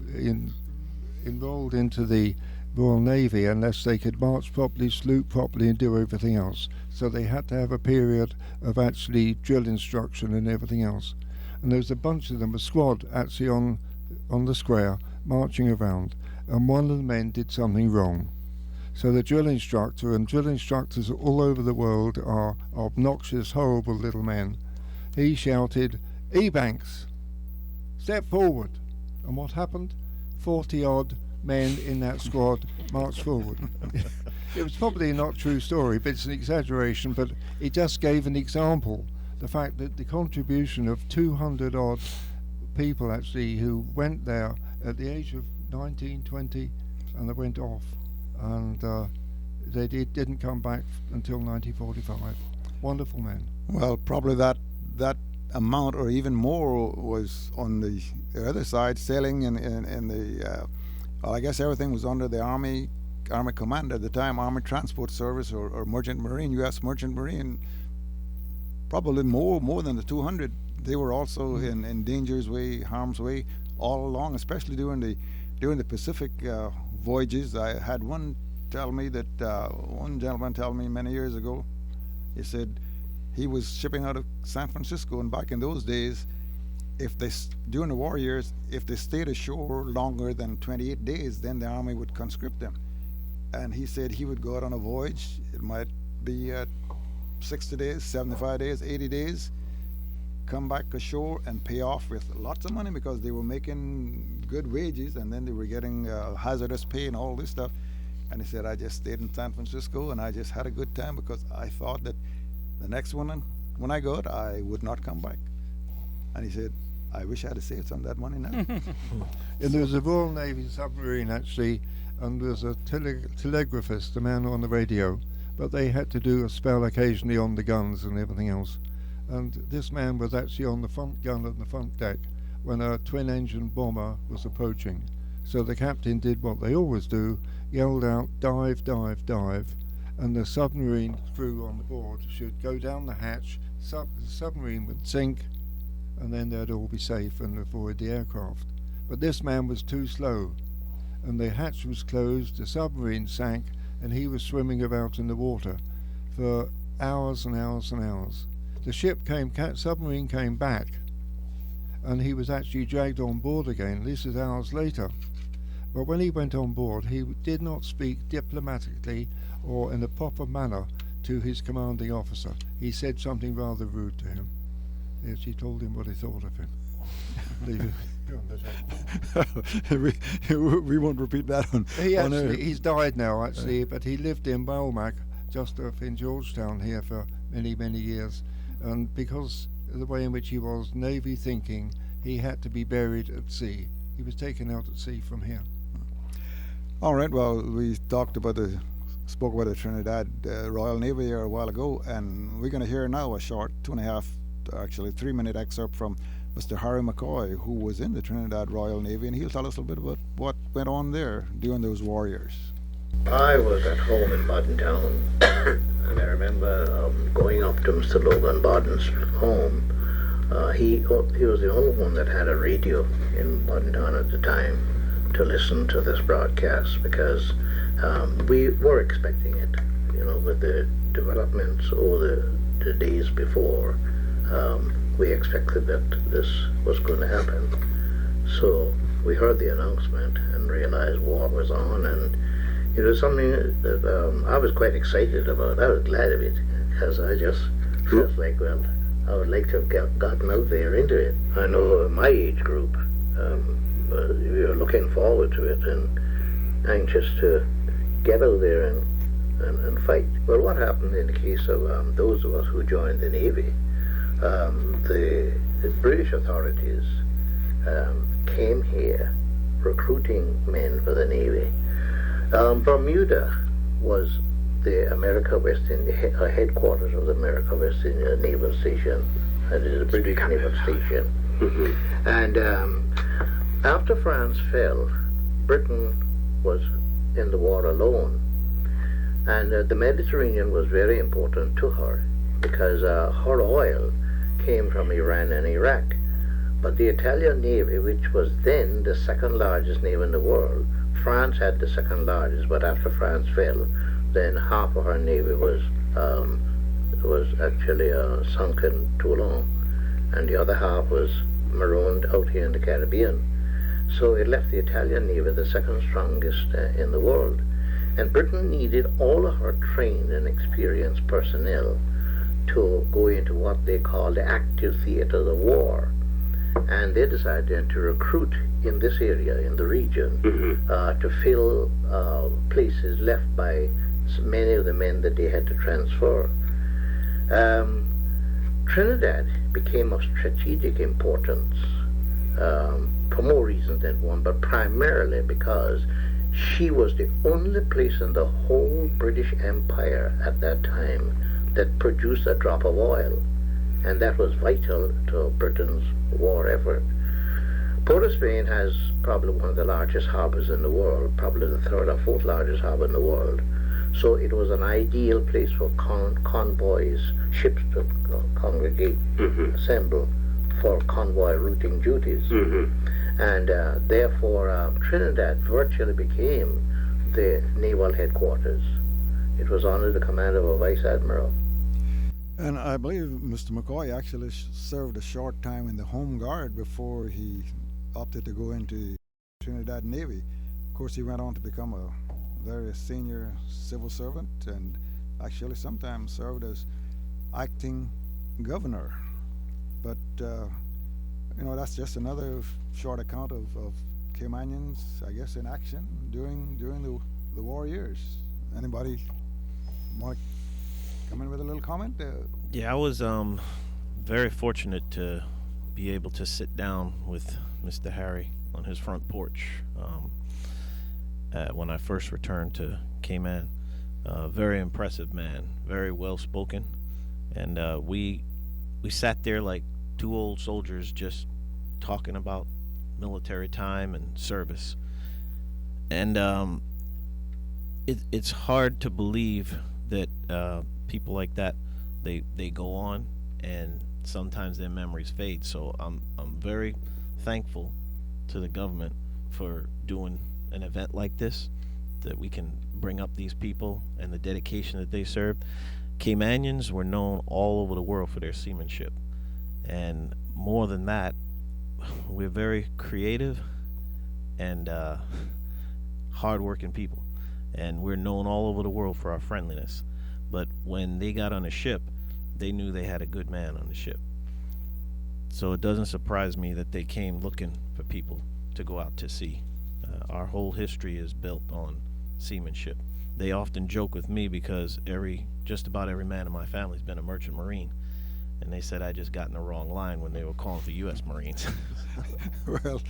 enrolled into the Royal Navy unless they could march properly, salute properly, and do everything else. So they had to have a period of actually drill instruction and everything else. And there was a bunch of them, a squad actually on the square, marching around. And one of the men did something wrong. So the drill instructor, and drill instructors all over the world are obnoxious, horrible little men. He shouted, "E-Banks, step forward." And what happened? 40-odd men in that squad marched forward. It was probably not a true story, but it's an exaggeration, but it just gave an example. The fact that the contribution of 200-odd people actually who went there at the age of 19, 20, and they went off. And they didn't come back until 1945. Wonderful men. Well, probably that amount or even more was on the other side, sailing in the well, I guess everything was under the Army Command at the time, Army Transport Service or Merchant Marine, U.S. Merchant Marine. Probably more than the 200. They were also in danger's way, harm's way all along, especially during the Pacific voyages. I had one gentleman tell me many years ago. He said he was shipping out of San Francisco, and back in those days, during the war years, if they stayed ashore longer than 28 days, then the Army would conscript them. And he said he would go out on a voyage. It might be 60 days, 75 days, 80 days, come back ashore and pay off with lots of money because they were making good wages, and then they were getting hazardous pay and all this stuff. And he said, I just stayed in San Francisco and I just had a good time because I thought that the next one, when I go out, I would not come back. And he said, I wish I had saved some of that money now. And there was a Royal Navy submarine actually, and there was a telegraphist, a man on the radio, but they had to do a spell occasionally on the guns and everything else. And this man was actually on the front gun of the front deck when a twin-engine bomber was approaching. So the captain did what they always do, yelled out, "Dive, dive, dive," and the submarine crew on the board should go down the hatch, the submarine would sink, and then they'd all be safe and avoid the aircraft. But this man was too slow, and the hatch was closed, the submarine sank, and he was swimming about in the water for hours and hours and hours. The submarine came back, and he was actually dragged on board again. This is hours later. But when he went on board, he did not speak diplomatically or in a proper manner to his commanding officer. He said something rather rude to him. Yes, he told him what he thought of him. We won't repeat that one. He's died now, actually, but he lived in Balmac, just off in Georgetown here for many, many years. And because of the way in which he was Navy thinking, he had to be buried at sea. He was taken out at sea from here. All right, well, we spoke about the Trinidad Royal Navy here a while ago, and we're going to hear now a short 3-minute excerpt from Mr. Harry McCoy, who was in the Trinidad Royal Navy, and he'll tell us a little bit about what went on there during those war years. I was at home in Bodden Town, and I remember going up to Mr. Logan Bodden's home. He was the only one that had a radio in Bodden Town at the time to listen to this broadcast, because we were expecting it, with the developments over the days before. We expected that this was going to happen. So we heard the announcement and realized war was on, and it was something that I was quite excited about. I was glad of it, because I just felt like, well, I would like to have gotten out there into it. I know my age group, we were looking forward to it and anxious to get out there and fight. Well, what happened in the case of those of us who joined the Navy, the British authorities came here recruiting men for the Navy. Bermuda was the America West India headquarters of the America West India Naval Station. It is a British naval station. Mm-hmm. And after France fell, Britain was in the war alone, and the Mediterranean was very important to her because her oil came from Iran and Iraq. But the Italian Navy, which was then the second largest navy in the world, France had the second largest, but after France fell, then half of our navy was actually sunk in Toulon, and the other half was marooned out here in the Caribbean. So it left the Italian navy the second strongest in the world. And Britain needed all of her trained and experienced personnel to go into what they call the active theaters of war. And they decided then to recruit in this area, in the region, to fill places left by many of the men that they had to transfer. Trinidad became of strategic importance for more reasons than one, but primarily because she was the only place in the whole British Empire at that time that produced a drop of oil, and that was vital to Britain's war effort. Port of Spain has probably one of the largest harbors in the world, probably the third or fourth largest harbor in the world. So it was an ideal place for convoys, ships to congregate, assemble for convoy routing duties. And therefore Trinidad virtually became the naval headquarters. It was under the command of a vice admiral. And I believe Mr. McCoy actually served a short time in the Home Guard before he opted to go into Trinidad Navy. Of course, he went on to become a very senior civil servant and actually sometimes served as acting governor. But, that's just another short account of Caymanians, I guess, in action during the war years. Anybody want to come in with a little comment? Yeah, I was very fortunate to be able to sit down with Mr. Harry on his front porch when I first returned to Cayman. Very impressive man, very well spoken, and we sat there like two old soldiers just talking about military time and service. And it's hard to believe that people like that they go on and sometimes their memories fade. So I'm very thankful to the government for doing an event like this, that we can bring up these people and the dedication that they served. Caymanians were known all over the world for their seamanship, and more than that, we're very creative and hard-working people, and we're known all over the world for our friendliness. But when they got on a ship, they knew they had a good man on the ship. So it doesn't surprise me that they came looking for people to go out to sea. Our whole history is built on seamanship. They often joke with me because just about every man in my family's been a merchant marine, and they said I just got in the wrong line when they were calling for U.S. Marines. Well,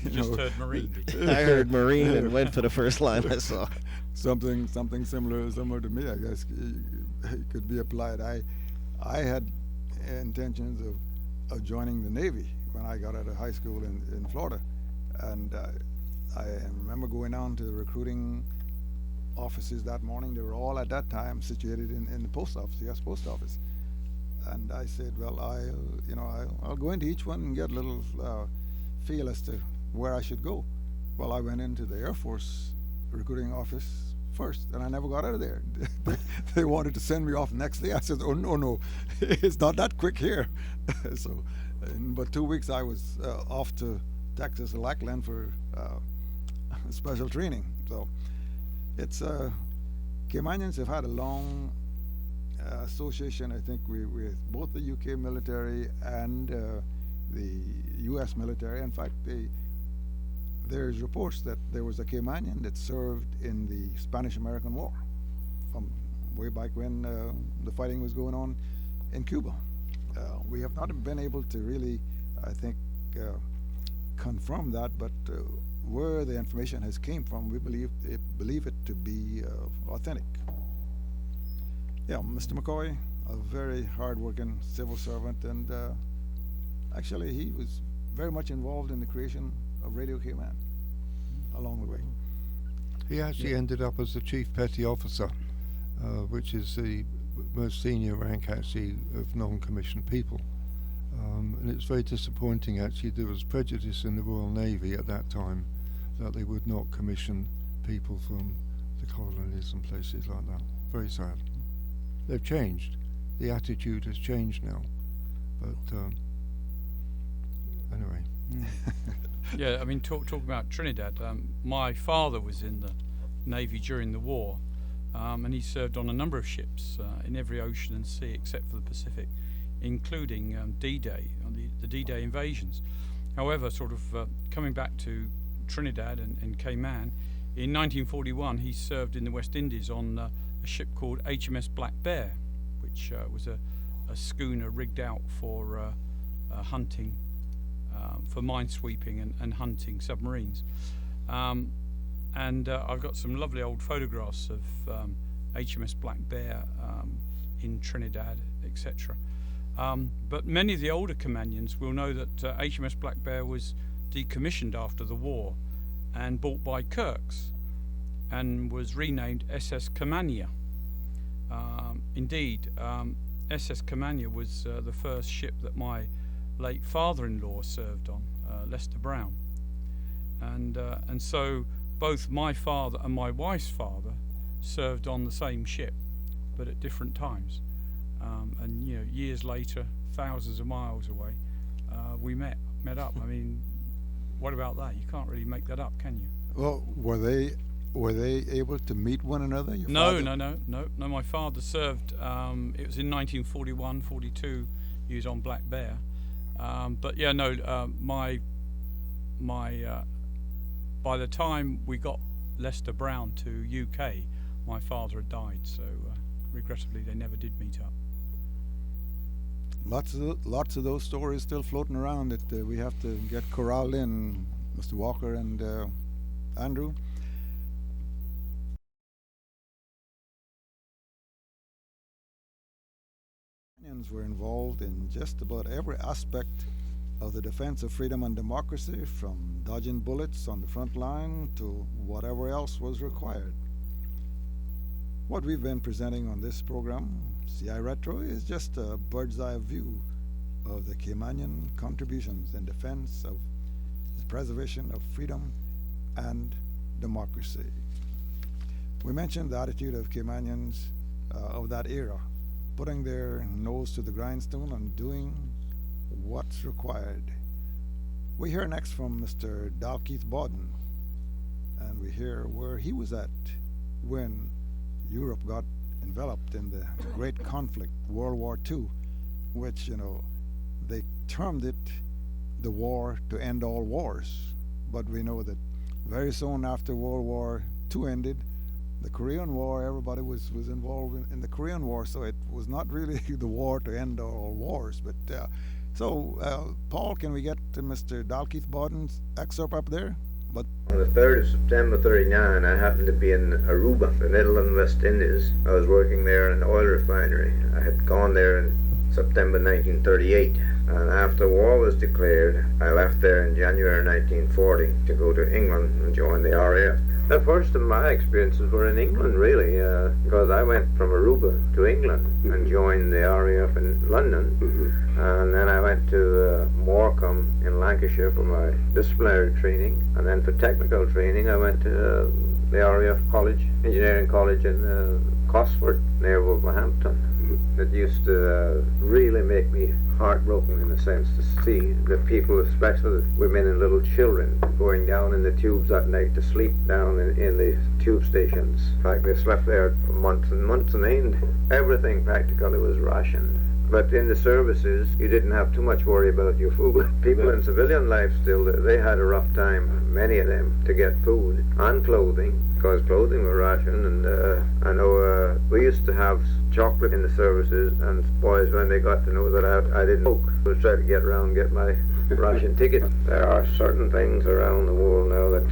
you just heard Marine. I heard Marine and went for the first line I saw. Something similar to me, I guess, it could be applied. I had intentions of joining the Navy when I got out of high school in Florida, and I remember going down to the recruiting offices that morning. They were all at that time situated in the post office, the U.S. Post Office. And I said, well, I'll go into each one and get a little feel as to where I should go. Well, I went into the Air Force recruiting office first, and I never got out of there. They wanted to send me off the next day. I said, oh, no, it's not that quick here. So in about 2 weeks, I was off to Texas, Lackland for special training. So it's Caymanians have had a long association, I think, with both the UK military and the US military. In fact, there's reports that there was a Caymanian that served in the Spanish-American War from way back when the fighting was going on in Cuba. We have not been able to really, I think, confirm that, but where the information has came from, we believe it to be authentic. Yeah, Mr. McCoy, a very hard-working civil servant, and actually he was very much involved in the creation of Radio Cayman along the way. He actually ended up as the Chief Petty Officer, which is the most senior rank actually of non-commissioned people. And it's very disappointing actually. There was prejudice in the Royal Navy at that time that they would not commission people from the colonies and places like that. Very sad. They've changed. The attitude has changed now. But anyway. Yeah, I mean, talking about Trinidad, my father was in the Navy during the war, and he served on a number of ships in every ocean and sea except for the Pacific, including D-Day, the D-Day invasions. However, sort of coming back to Trinidad and Cayman, in 1941 he served in the West Indies on a ship called HMS Black Bear, which was a schooner rigged out for hunting, for minesweeping and hunting submarines. And I've got some lovely old photographs of HMS Black Bear in Trinidad, etc. But many of the older Caymanians will know that HMS Black Bear was decommissioned after the war and bought by Kirk's and was renamed SS Caymania. Indeed, SS Caymania was the first ship that my late father-in-law served on, Lester Brown. And so both my father and my wife's father served on the same ship, but at different times. And you know, years later, thousands of miles away, we met up. I mean, what about that? You can't really make that up, can you? Well, were they able to meet one another? No. My father served. It was in 1941, 42. He was on Black Bear. But yeah, no. My by the time we got Lester Brown to UK, my father had died. So regrettably, they never did meet up. Lots of those stories still floating around that we have to get corralled in, Mr. Walker and Andrew. Kenyans were involved in just about every aspect of the defense of freedom and democracy, from dodging bullets on the front line to whatever else was required. What we've been presenting on this program, CI Retro, is just a bird's eye view of the Caymanian contributions in defense of the preservation of freedom and democracy. We mentioned the attitude of Caymanians of that era, putting their nose to the grindstone and doing what's required. We hear next from Mr. Dalkeith Bawden, and we hear where he was at when Europe got enveloped in the great conflict, World War II, which, you know, they termed it the war to end all wars. But we know that very soon after World War II ended, the Korean War, everybody was involved in the Korean War, so it was not really the war to end all wars. But Paul, can we get Mr. Dalkeith Bawden's excerpt up there? But on the 3rd of September 39, I happened to be in Aruba, the Netherlands, West Indies. I was working there in an oil refinery. I had gone there in September 1938, and after war was declared, I left there in January 1940 to go to England and join the RAF. The first of my experiences were in England, really, because I went from Aruba to England and joined the RAF in London, and then I went to Morecambe in Lancashire for my disciplinary training, and then for technical training I went to the RAF College, Engineering College in Cosford, near Wolverhampton. It used to really make me heartbroken, in a sense, to see the people, especially the women and little children, going down in the tubes at night to sleep down in the tube stations. In fact, they slept there for months and months, and everything practically was rationed. But in the services, you didn't have too much worry about your food. People in civilian life still, they had a rough time, many of them, to get food and clothing, because clothing was rationed. And I know we used to have chocolate in the services, and boys, when they got to know that I didn't smoke, would try to get around and get my ration ticket. There are certain things around the world now that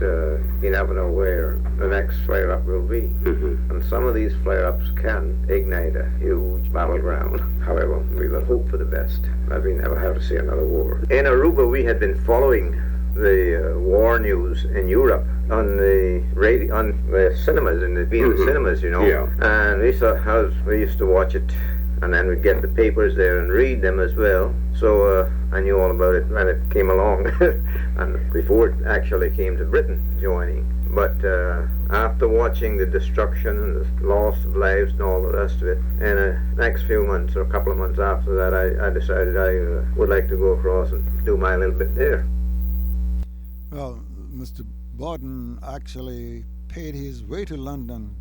you never know where the next flare-up will be. And some of these flare-ups can ignite a huge battleground. However, we will hope for the best, that we never have to see another war. In Aruba, we had been following the war news in Europe on the radio, on the cinemas, in the cinemas, you know. Yeah. And we used to watch it and then we'd get the papers there and read them as well. So I knew all about it when it came along, and before it actually came to Britain joining. But after watching the destruction and the loss of lives and all the rest of it, in the next few months or a couple of months after that, I decided I would like to go across and do my little bit there. Well, Mr. Borden actually paid his way to London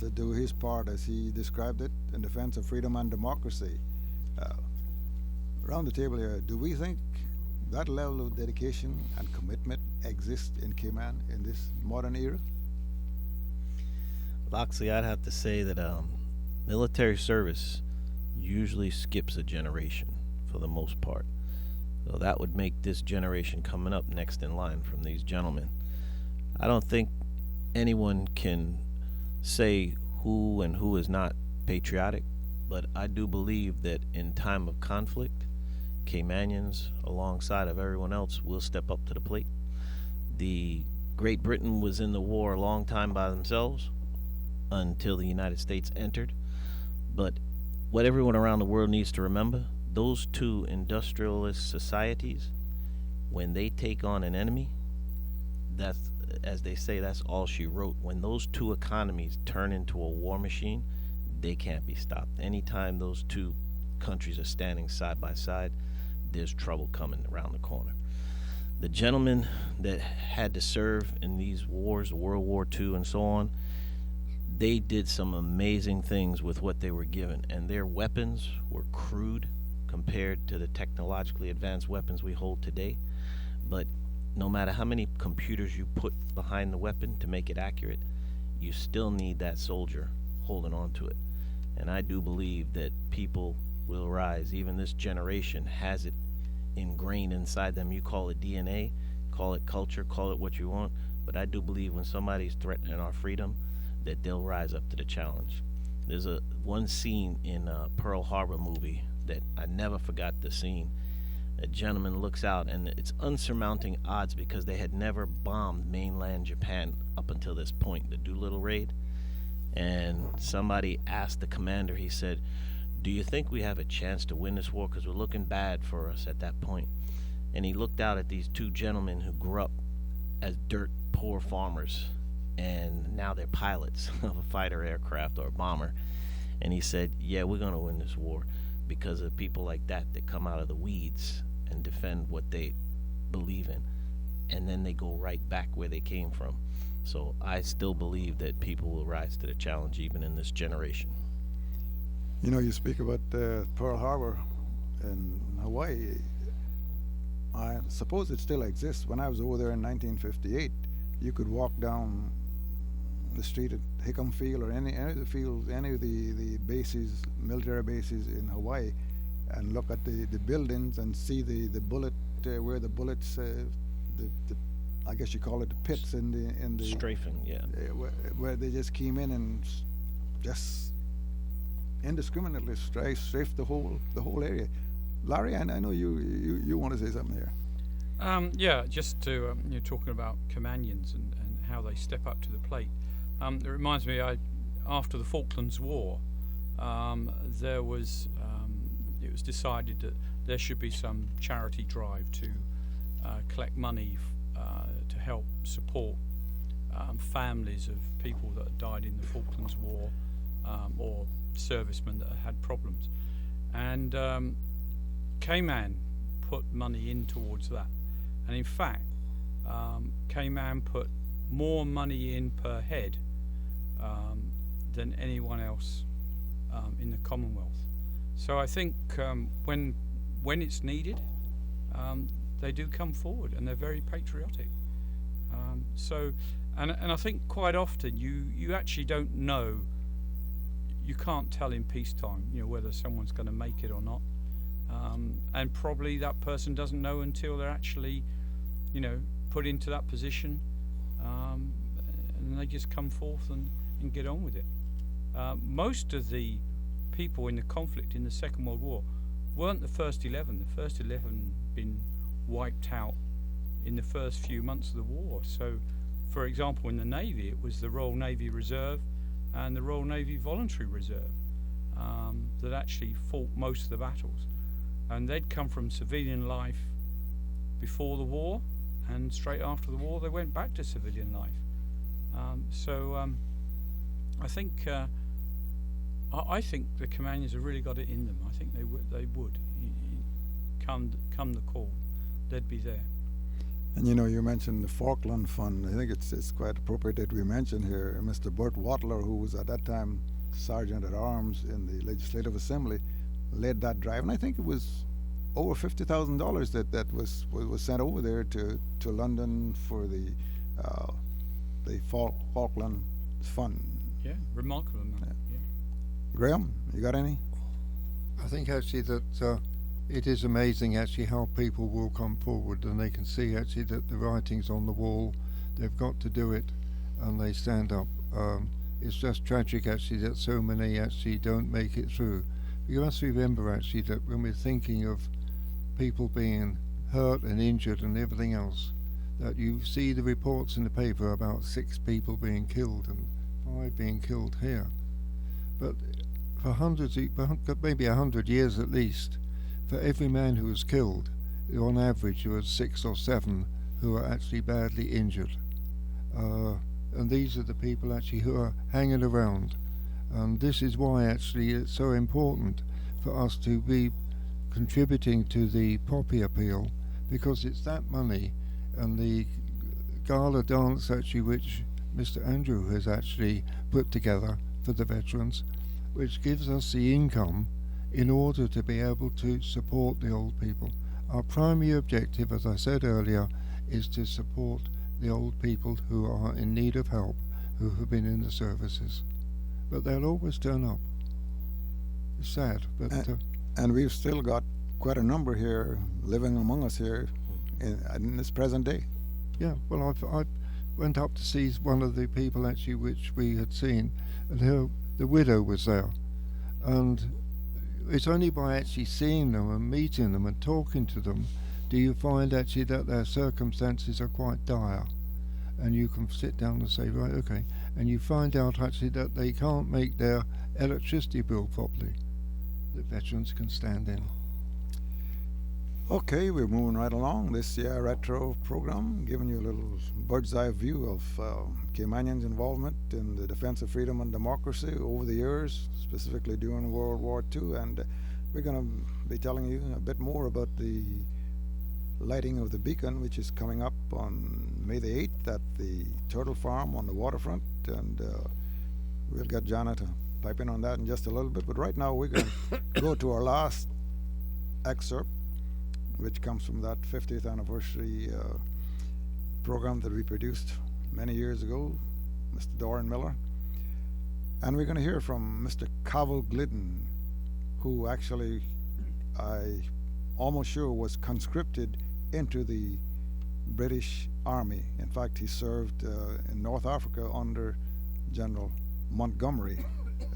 to do his part, as he described it, in defense of freedom and democracy. Around the table here, do we think that level of dedication and commitment exists in Cayman in this modern era? Actually, I'd have to say that military service usually skips a generation for the most part. So that would make this generation coming up next in line from these gentlemen. I don't think anyone can say who and who is not patriotic, but I do believe that in time of conflict, Caymanians, alongside of everyone else, will step up to the plate. The Great Britain was in the war a long time by themselves until the United States entered. But what everyone around the world needs to remember, those two industrialist societies, when they take on an enemy, that's, as they say, that's all she wrote. When those two economies turn into a war machine, they can't be stopped. Anytime those two countries are standing side by side, there's trouble coming around the corner. The gentlemen that had to serve in these wars, World War II and so on, they did some amazing things with what they were given, and their weapons were crude compared to the technologically advanced weapons we hold today. But no matter how many computers you put behind the weapon to make it accurate, you still need that soldier holding on to it. And I do believe that people will rise. Even this generation has it ingrained inside them. You call it DNA, call it culture, call it what you want, but I do believe when somebody's threatening our freedom, that they'll rise up to the challenge. There's one scene in Pearl Harbor movie that I never forgot the scene. A gentleman looks out, and it's unsurmounting odds because they had never bombed mainland Japan up until this point, the Doolittle raid. And somebody asked the commander, he said, "Do you think we have a chance to win this war? Because we're looking bad for us at that point." And he looked out at these two gentlemen who grew up as dirt poor farmers, and now they're pilots of a fighter aircraft or a bomber. And he said, "Yeah, we're going to win this war because of people like that come out of the weeds and defend what they believe in. And then they go right back where they came from." So I still believe that people will rise to the challenge even in this generation. You know, you speak about Pearl Harbor in Hawaii. I suppose it still exists. When I was over there in 1958, you could walk down the street at Hickam Field or any of the fields, any of the bases, military bases in Hawaii, and look at the buildings and see the bullet where the bullets, I guess you call it the pits in the strafing, yeah, where they just came in and just indiscriminately strafed the whole area. Larry, I know you want to say something here. Yeah, just to you're talking about Caymanians and how they step up to the plate. It reminds me, after the Falklands War, it was decided that there should be some charity drive to collect money to help support families of people that had died in the Falklands War or servicemen that had problems. And Cayman put money in towards that. And in fact, Cayman put more money in per head than anyone else in the Commonwealth. So I think when it's needed, they do come forward, and they're very patriotic. And I think quite often you actually don't know. You can't tell in peacetime, whether someone's going to make it or not, and probably that person doesn't know until they're actually, put into that position, and they just come forth and get on with it. Most of the people in the conflict in the Second World War weren't the first 11. The first 11 been wiped out in the first few months of the war. So, for example, in the Navy, it was the Royal Navy Reserve and the Royal Navy Voluntary Reserve. that actually fought most of the battles. And they'd come from civilian life before the war, and straight after the war they went back to civilian life. I think I think the Caymanians have really got it in them. I think they would. Come the call, they'd be there. And you mentioned the Falkland Fund. I think it's quite appropriate that we mention here Mr. Burt Watler, who was at that time Sergeant at Arms in the Legislative Assembly, led that drive, and I think it was over $50,000 that was sent over there to London for the Falkland Fund. Yeah, remarkable amount. Yeah. Graham, you got any? I think actually that it is amazing actually how people will come forward and they can see actually that the writing's on the wall, they've got to do it, and they stand up. It's just tragic actually that so many actually don't make it through. You must remember actually that when we're thinking of people being hurt and injured and everything else, that you see the reports in the paper about 6 people being killed and 5 being killed here. But for maybe 100 years at least, for every man who was killed, on average there was 6 or 7 who were actually badly injured. And these are the people actually who are hanging around. And this is why actually it's so important for us to be contributing to the Poppy Appeal, because it's that money and the gala dance actually which Mr. Andrew has actually put together for the veterans, which gives us the income in order to be able to support the old people. Our primary objective, as I said earlier, is to support the old people who are in need of help, who have been in the services. But they'll always turn up. It's sad, but... And we've still got quite a number here living among us here in this present day. Yeah, well, I went up to see one of the people actually which we had seen, and the widow was there. And it's only by actually seeing them and meeting them and talking to them do you find actually that their circumstances are quite dire. And you can sit down and say, right, okay, and you find out actually that they can't make their electricity bill properly. The veterans can stand in. Okay, we're moving right along this CI Retro program, giving you a little bird's eye view of Caymanians' involvement in the defense of freedom and democracy over the years, specifically during World War II. And we're going to be telling you a bit more about the lighting of the beacon, which is coming up on May the 8th at the Turtle Farm on the waterfront. And we'll get Jana to pipe in on that in just a little bit. But right now we're going to go to our last excerpt, which comes from that 50th anniversary program that we produced many years ago, Mr. Doran Miller. And we're going to hear from Mr. Cavill Glidden, who actually, I almost sure, was conscripted into the British Army. In fact, he served in North Africa under General Montgomery,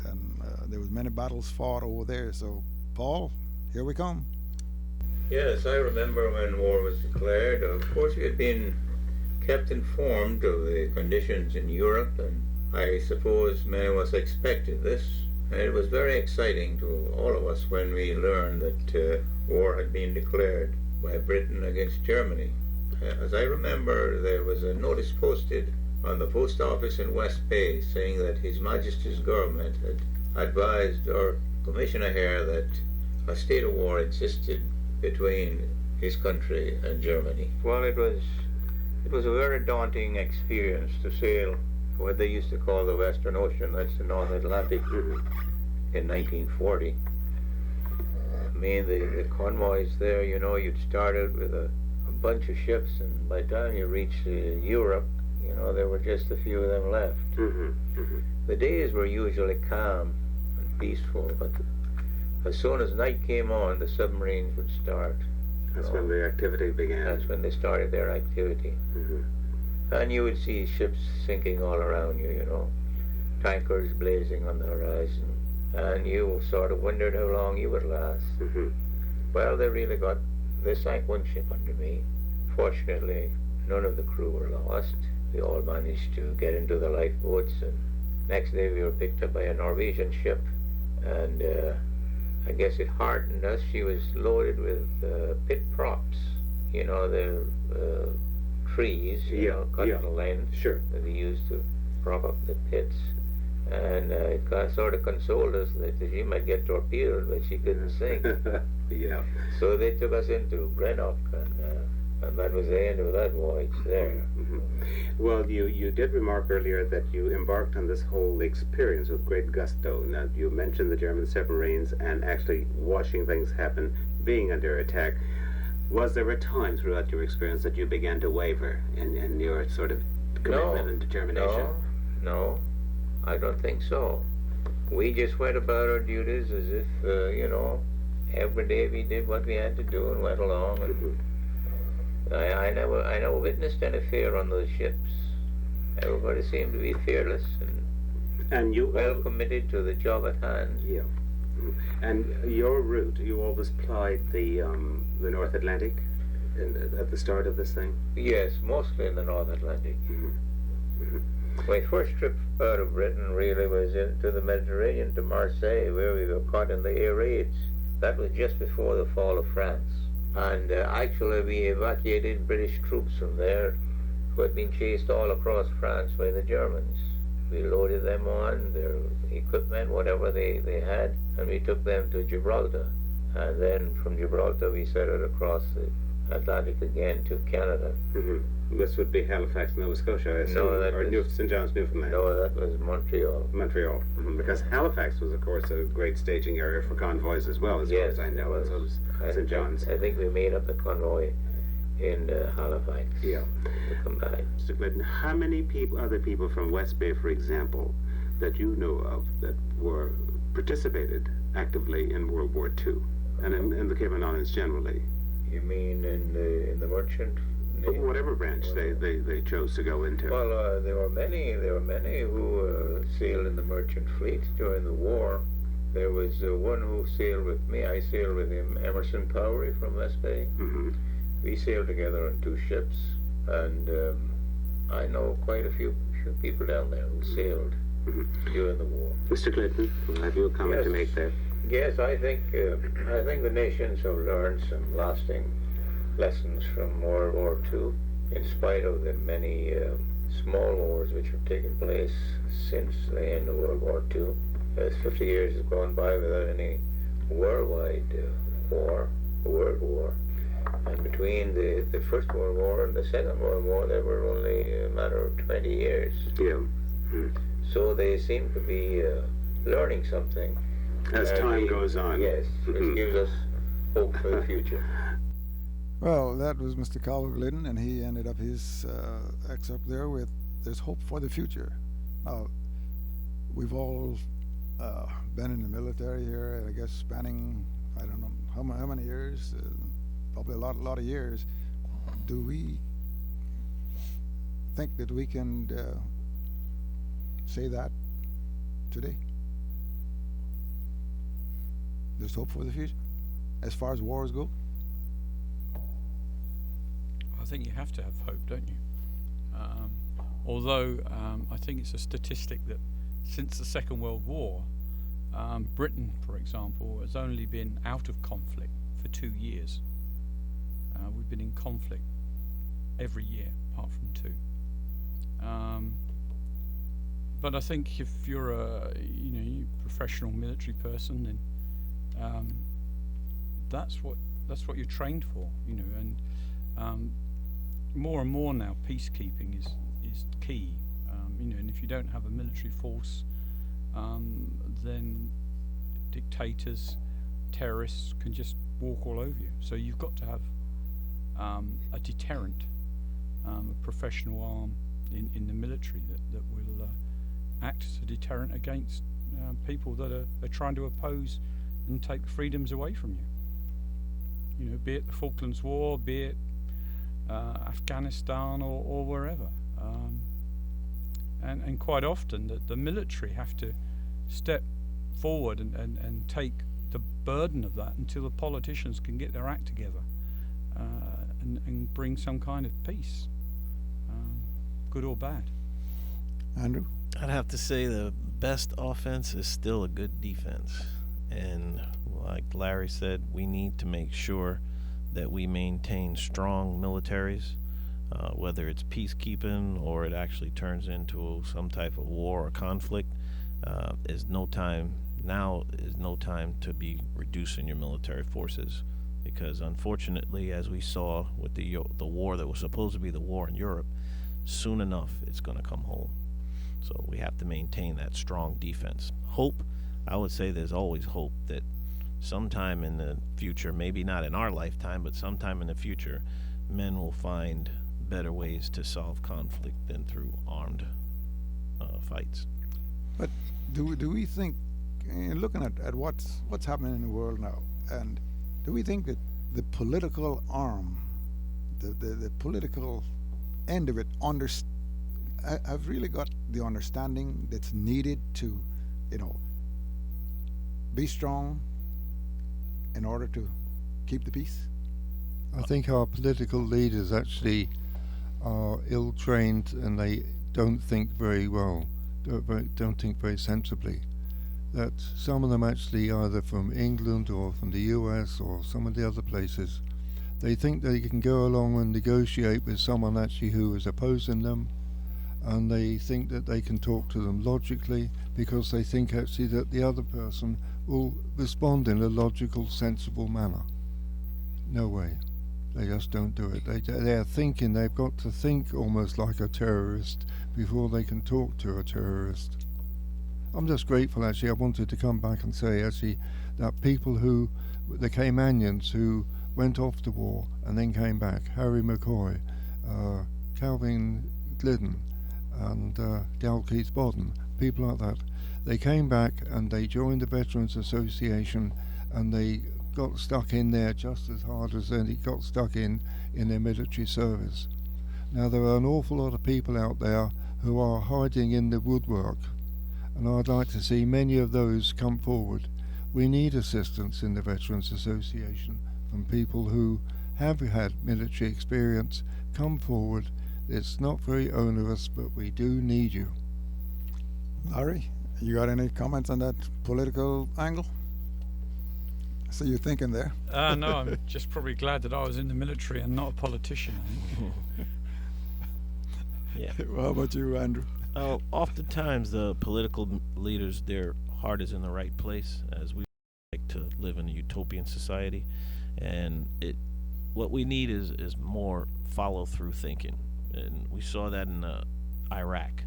and there was many battles fought over there. So, Paul, here we come. Yes, I remember when war was declared. Of course, we had been kept informed of the conditions in Europe, and I suppose many of us expected this. And it was very exciting to all of us when we learned that war had been declared by Britain against Germany. As I remember, there was a notice posted on the post office in West Bay saying that His Majesty's government had advised our Commissioner here that a state of war existed between his country and Germany. Well, it was a very daunting experience to sail what they used to call the Western Ocean, that's the North Atlantic, in 1940. I mean, the convoys there, you'd started with a bunch of ships, and by the time you reached Europe, there were just a few of them left. The days were usually calm and peaceful, but as soon as night came on, the submarines would start. That's when the activity began. That's when they started their activity. And you would see ships sinking all around you, tankers blazing on the horizon. And you sort of wondered how long you would last. Well, they sank one ship under me. Fortunately, none of the crew were lost. We all managed to get into the lifeboats, and next day we were picked up by a Norwegian ship and I guess it hardened us. She was loaded with pit props, you know, the trees, you know, cut to length, sure, that they used to prop up the pits. And it sort of consoled us that she might get torpedoed, but she couldn't sink. Yeah. So they took us into Greenock, and that was the end of that voyage there. Mm-hmm. Well, you did remark earlier that you embarked on this whole experience with great gusto. Now, you mentioned the German submarines and actually watching things happen, being under attack. Was there a time throughout your experience that you began to waver in your sort of commitment and determination? No, I don't think so. We just went about our duties as if, you know, every day we did what we had to do and went along. And I never witnessed any fear on those ships. Everybody seemed to be fearless and you well committed to the job at hand. Yeah. And your route, you always plied the North Atlantic at the start of this thing? Yes, mostly in the North Atlantic. My first trip out of Britain really was into the Mediterranean to Marseille, where we were caught in the air raids. That was just before the fall of France. And actually we evacuated British troops from there who had been chased all across France by the Germans. We loaded them on their equipment, whatever they had, and we took them to Gibraltar. And then from Gibraltar we set out across the Atlantic again to Canada. This would be Halifax, Nova Scotia, I assume, or St. John's, Newfoundland. No, that was Montreal. Montreal, because Halifax was, of course, a great staging area for convoys as well, as far as I know, and so was St. John's. I think we made up the convoy in Halifax. Yeah. To come back. Mr. Clinton, how many other people from West Bay, for example, that you know of that participated actively in World War II and in the Cayman Islands generally? You mean in the merchant? Whatever branch they chose to go into. Well, there were many who sailed in the merchant fleet during the war. There was one who sailed with me. I sailed with him, Emerson Powery from West Bay. We sailed together on 2 ships, and I know quite a few people down there who sailed during the war. Mr. Clinton, have you a comment to make there? Yes, I think the nations have learned some lasting lessons from World War II, in spite of the many small wars which have taken place since the end of World War II. As 50 years has gone by without any worldwide world war. And between the First World War and the Second World War, there were only a matter of 20 years. Yeah. So they seem to be learning something. As time goes on. Yes, which gives us hope for the future. Well, that was Mr. Calvert-Lewin, and he ended up his excerpt there with "There's hope for the future." Now, we've all been in the military here, I guess spanning, I don't know, how many years? Probably a lot of years. Do we think that we can say that today? There's hope for the future, as far as wars go? I think you have to have hope, don't you? Although I think it's a statistic that since the Second World War, Britain, for example, has only been out of conflict for 2 years. We've been in conflict every year, apart from 2. But I think if you're a professional military person, then that's what you're trained for, and more and more now peacekeeping is key, and if you don't have a military force, then dictators, terrorists can just walk all over you. So you've got to have a deterrent, a professional arm in the military that will act as a deterrent against people that are trying to oppose and take freedoms away from you. Be it the Falklands War, be it Afghanistan or wherever. And quite often the military have to step forward and take the burden of that until the politicians can get their act together and bring some kind of peace, good or bad. Andrew? I'd have to say the best offense is still a good defense. And like Larry said, we need to make sure that we maintain strong militaries, whether it's peacekeeping or it actually turns into some type of war or conflict. Is no time now is no time to be reducing your military forces, because unfortunately, as we saw with the war that was supposed to be the war in Europe, soon enough it's going to come home. So we have to maintain that strong defense. Hope, I would say there's always hope that sometime in the future, maybe not in our lifetime, but sometime in the future, men will find better ways to solve conflict than through armed fights. But do we think, looking at what's happening in the world now, and do we think that the political arm, the political end of it, have really got the understanding that's needed to, be strong in order to keep the peace? I think our political leaders actually are ill-trained and they don't think very well, don't think very sensibly. That some of them actually, either from England or from the US or some of the other places, they think they can go along and negotiate with someone actually who is opposing them, and they think that they can talk to them logically because they think actually that the other person will respond in a logical, sensible manner. No way. They just don't do it. They're thinking, they've got to think almost like a terrorist before they can talk to a terrorist. I'm just grateful, actually. I wanted to come back and say, actually, that people who, the Caymanians who went off to war and then came back, Harry McCoy, Calvin Glidden, and Dalkeith Bodden, people like that, they came back and they joined the Veterans Association, and they got stuck in there just as hard as they got stuck in their military service. Now, there are an awful lot of people out there who are hiding in the woodwork, and I'd like to see many of those come forward. We need assistance in the Veterans Association from people who have had military experience. Come forward. It's not very onerous, but we do need you. Larry, you got any comments on that political angle? So you're thinking there? No, I'm just probably glad that I was in the military and not a politician. Yeah. How about you, Andrew? Oftentimes the political leaders, their heart is in the right place, as we like to live in a utopian society, and what we need is more follow-through thinking, and we saw that in Iraq.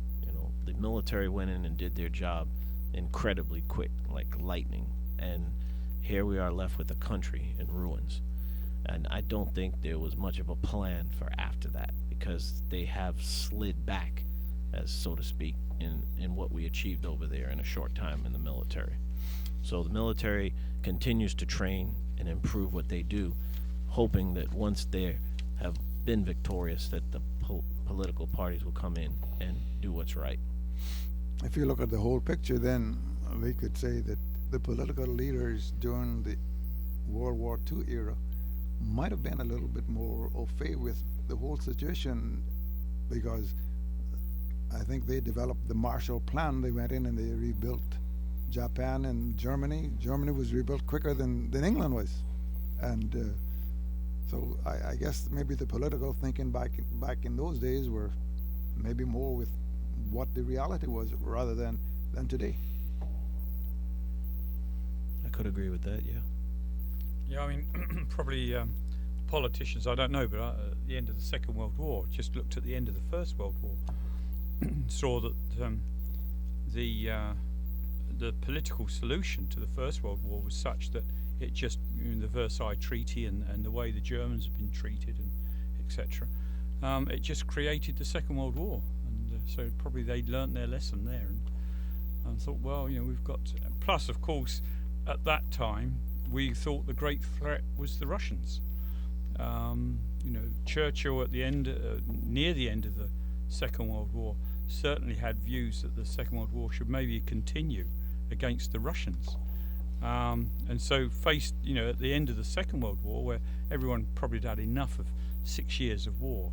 The military went in and did their job incredibly quick, like lightning, and here we are left with a country in ruins. And I don't think there was much of a plan for after that, because they have slid back, as so to speak, in what we achieved over there in a short time in the military. So the military continues to train and improve what they do, hoping that once they have been victorious, that the political parties will come in and do what's right. If you look at the whole picture, then we could say that the political leaders during the World War II era might have been a little bit more au fait with the whole situation, because I think they developed the Marshall Plan. They went in and they rebuilt Japan and Germany. Germany was rebuilt quicker than England was. And so I guess maybe the political thinking back in those days were maybe more with what the reality was rather than today. I could agree with that, yeah. Yeah, I mean, probably politicians, I don't know, but at the end of the Second World War, just looked at the end of the First World War, saw that the political solution to the First World War was such that it just, the Versailles Treaty and the way the Germans have been treated and etc., it just created the Second World War. And so probably they'd learnt their lesson there and thought, well, we've got to, plus of course at that time we thought the great threat was the Russians. Churchill at the end, near the end of the Second World War, certainly had views that the Second World War should maybe continue against the Russians. And so faced, at the end of the Second World War, where everyone probably had enough of 6 years of war,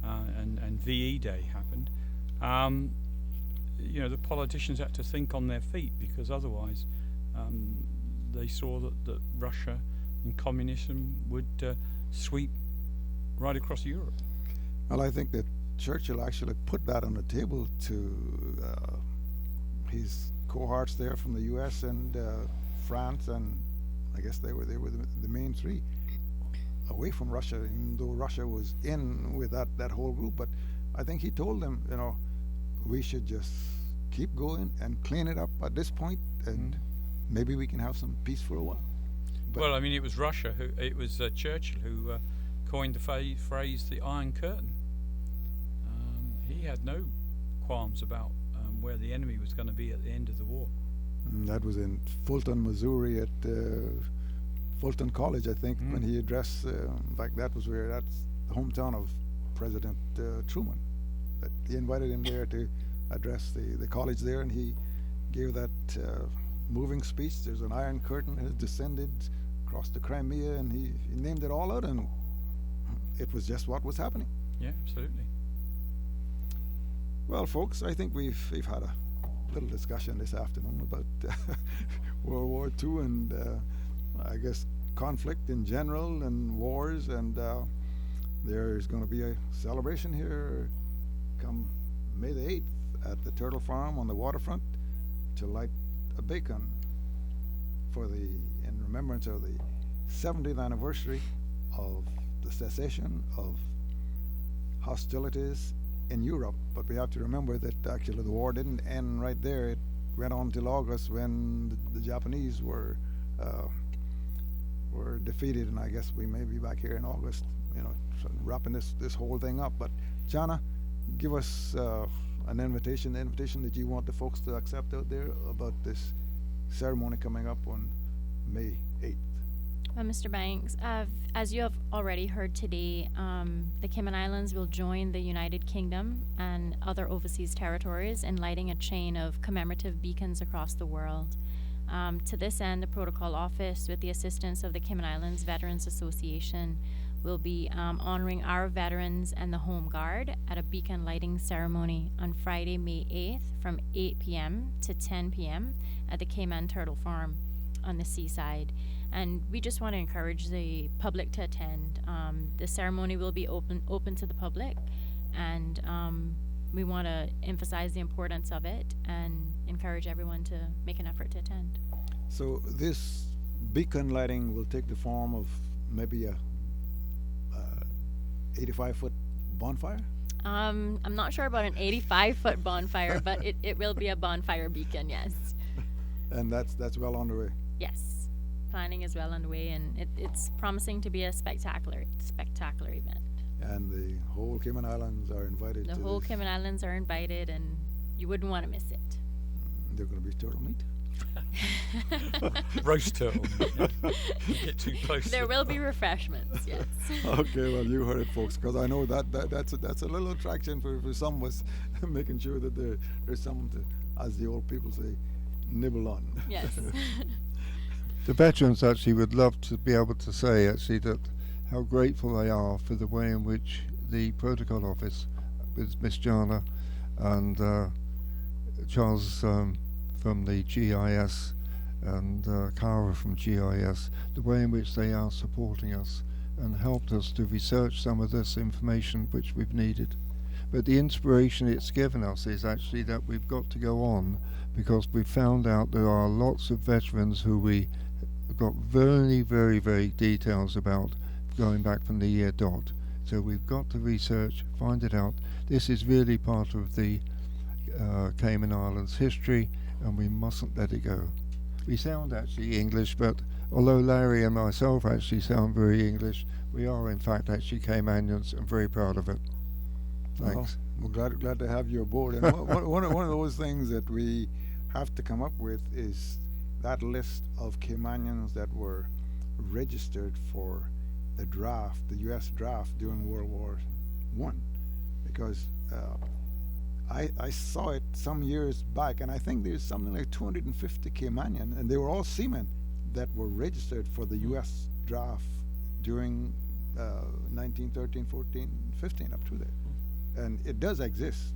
and VE Day happened, the politicians had to think on their feet, because otherwise they saw that Russia and communism would sweep right across Europe. Well, I think that Churchill actually put that on the table to his cohorts there from the U.S. and France, and I guess they were the main three away from Russia, even though Russia was in with that whole group. But I think he told them, we should just keep going and clean it up at this point, and maybe we can have some peace for a while. But well, I mean, it was Churchill who coined the phrase "the Iron Curtain." He had no qualms about where the enemy was going to be at the end of the war. That was in Fulton, Missouri, at Fulton College, I think, when he addressed. In fact, that's the hometown of President Truman. That he invited him there to address the college there, and he gave that moving speech. There's an Iron Curtain has descended across the Crimea, and he named it all out, and it was just what was happening. Yeah, absolutely. Well, folks, I think we've had a little discussion this afternoon about World War II and I guess conflict in general and wars, and there's going to be a celebration here come May the 8th at the Turtle Farm on the waterfront to light a beacon in remembrance of the 70th anniversary of the cessation of hostilities in Europe. But we have to remember that actually the war didn't end right there. It went on till August when the Japanese were defeated, and I guess we may be back here in August, wrapping this whole thing up. But Jana, give us the invitation that you want the folks to accept out there about this ceremony coming up on May 8th. Well, Mr. Banks, as you have already heard today, the Cayman Islands will join the United Kingdom and other overseas territories in lighting a chain of commemorative beacons across the world. To this end, the Protocol Office, with the assistance of the Cayman Islands Veterans Association, will be honoring our veterans and the Home Guard at a beacon lighting ceremony on Friday, May 8th from 8 p.m. to 10 p.m. at the Cayman Turtle Farm on the seaside. And we just want to encourage the public to attend. The ceremony will be open to the public, and we want to emphasize the importance of it and encourage everyone to make an effort to attend. So this beacon lighting will take the form of maybe a 85-foot bonfire? I'm not sure about an 85-foot bonfire, but it will be a bonfire beacon, yes. And that's well underway. Yes, planning is well underway, and it's promising to be a spectacular event. And the whole Cayman Islands are invited. The whole Cayman Islands are invited, and you wouldn't want to miss it. They're going to be turtle meat. Roast turtle. Get too close. There will be refreshments. Yes. Okay, well, you heard it, folks, because I know that's a little attraction for some of us, making sure that there's something to, as the old people say, nibble on. Yes. The veterans actually would love to be able to say actually that how grateful they are for the way in which the Protocol Office with Miss Jana and Charles from the GIS and Cara from GIS, the way in which they are supporting us and helped us to research some of this information which we've needed. But the inspiration it's given us is actually that we've got to go on, because we found out there are lots of veterans who we got very, very, very details about going back from the year dot. So we've got to research, find it out. This is really part of the Cayman Islands history, and we mustn't let it go. We sound actually English, but although Larry and myself actually sound very English, we are in fact actually Caymanians and very proud of it. Thanks. Well, we're glad to have you aboard. And one of those things that we have to come up with is that list of Caymanians that were registered for the draft, the U.S. draft during World War I, because I saw it some years back, and I think there's something like 250 Caymanian, and they were all seamen that were registered for the U.S. draft during 1913, 14, 15, up to there. And it does exist.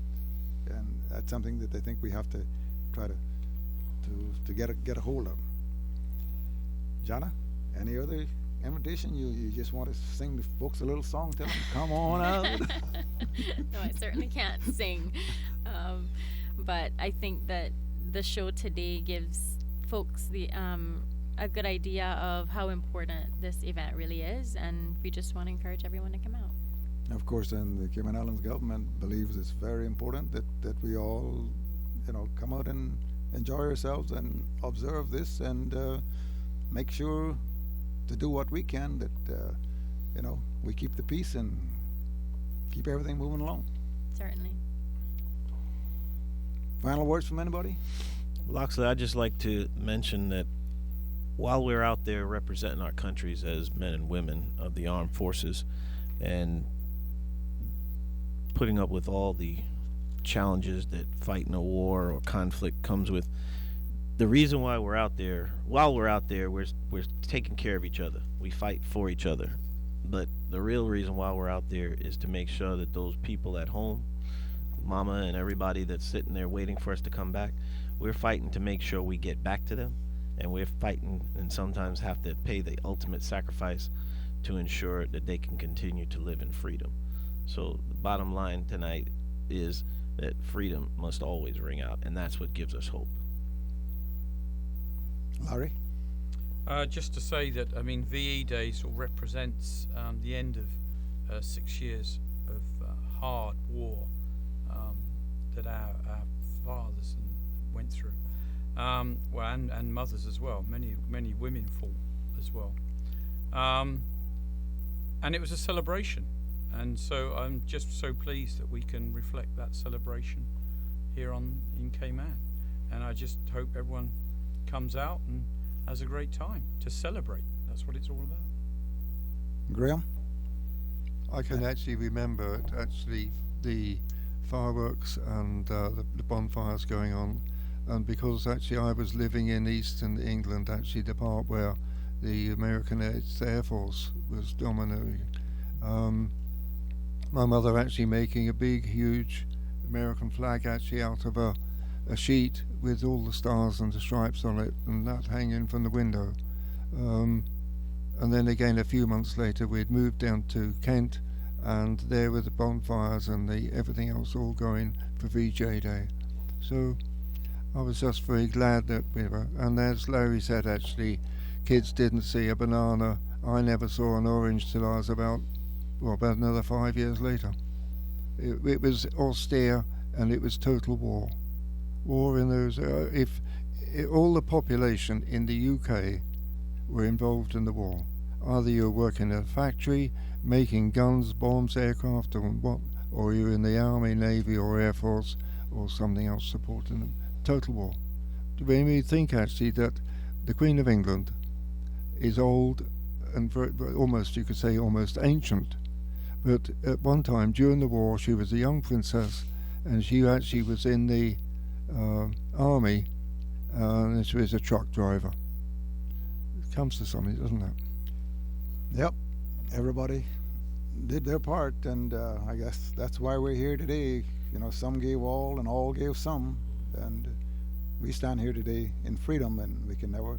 and that's something that I think we have to try to get a hold of. Jana, any other invitation? You just want to sing the folks a little song? Tell them, come on out. No, I certainly can't sing. But I think that the show today gives folks a good idea of how important this event really is, and we just want to encourage everyone to come out. Of course, and the Cayman Islands government believes it's very important that we all, come out and enjoy ourselves and observe this and make sure to do what we can that, we keep the peace and keep everything moving along. Certainly. Final words from anybody? Loxley, I'd just like to mention that while we're out there representing our countries as men and women of the armed forces and putting up with all the challenges that fighting a war or conflict comes with, the reason why we're out there, we're taking care of each other. We fight for each other. But the real reason why we're out there is to make sure that those people at home, Mama and everybody that's sitting there waiting for us to come back, we're fighting to make sure we get back to them. And we're fighting and sometimes have to pay the ultimate sacrifice to ensure that they can continue to live in freedom. So the bottom line tonight is that freedom must always ring out, and that's what gives us hope. Larry? Just to say that, VE Day sort of represents the end of 6 years of hard war that our fathers went through. And mothers as well. Many women fought as well. And it was a celebration. And so I'm just so pleased that we can reflect that celebration here in Cayman. And I just hope everyone comes out and has a great time to celebrate. That's what it's all about. Graham? I can actually remember the fireworks and the bonfires going on. And because actually I was living in eastern England, actually the part where the American Air Force was dominating, my mother actually making a big, huge American flag actually out of a sheet with all the stars and the stripes on it, and that hanging from the window. And then again a few months later we'd moved down to Kent, and there were the bonfires and everything else all going for VJ Day. So I was just very glad that we were, and as Larry said, actually, kids didn't see a banana. I never saw an orange till I was about another 5 years later. It was austere, and it was total war. War in those, all the population in the UK were involved in the war. Either you were working in a factory, making guns, bombs, aircraft, or you were in the Army, Navy, or Air Force, or something else supporting them. Total war. When we think actually that the Queen of England is old and almost, you could say, almost ancient, but at one time during the war she was a young princess, and she actually was in the army, and she was a truck driver. It comes to something, doesn't it? Yep. Everybody did their part, and I guess that's why we're here today. Some gave all and all gave some, and we stand here today in freedom, and we can never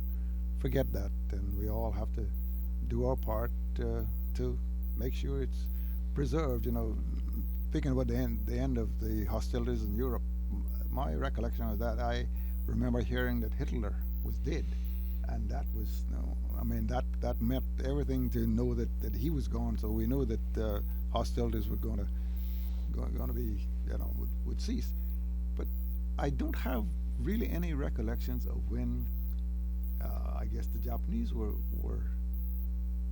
forget that, and we all have to do our part to make sure it's preserved. Speaking about the end of the hostilities in Europe, my recollection of that, I remember hearing that Hitler was dead, and that was that meant everything to know that he was gone. So we know that hostilities were going to be would cease. But I don't have really any recollections of when I guess the Japanese were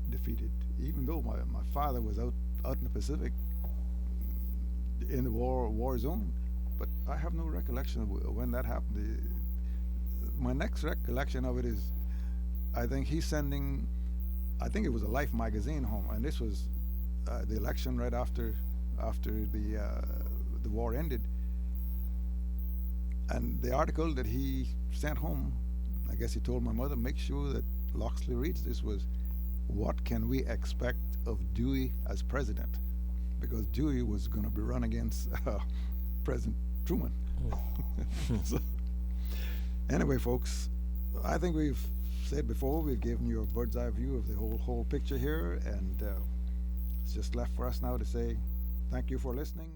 defeated, even though my father was out in the Pacific in the war zone, but I have no recollection of when that happened. My next recollection of it is, I think it was a Life magazine home, and this was the election right after the war ended, and the article that he sent home, I guess he told my mother, make sure that Loxley reads this, was what can we expect of Dewey as president, because Dewey was going to be run against President Truman. So, anyway, folks, I think we've said before, we've given you a bird's eye view of the whole picture here, and it's just left for us now to say thank you for listening.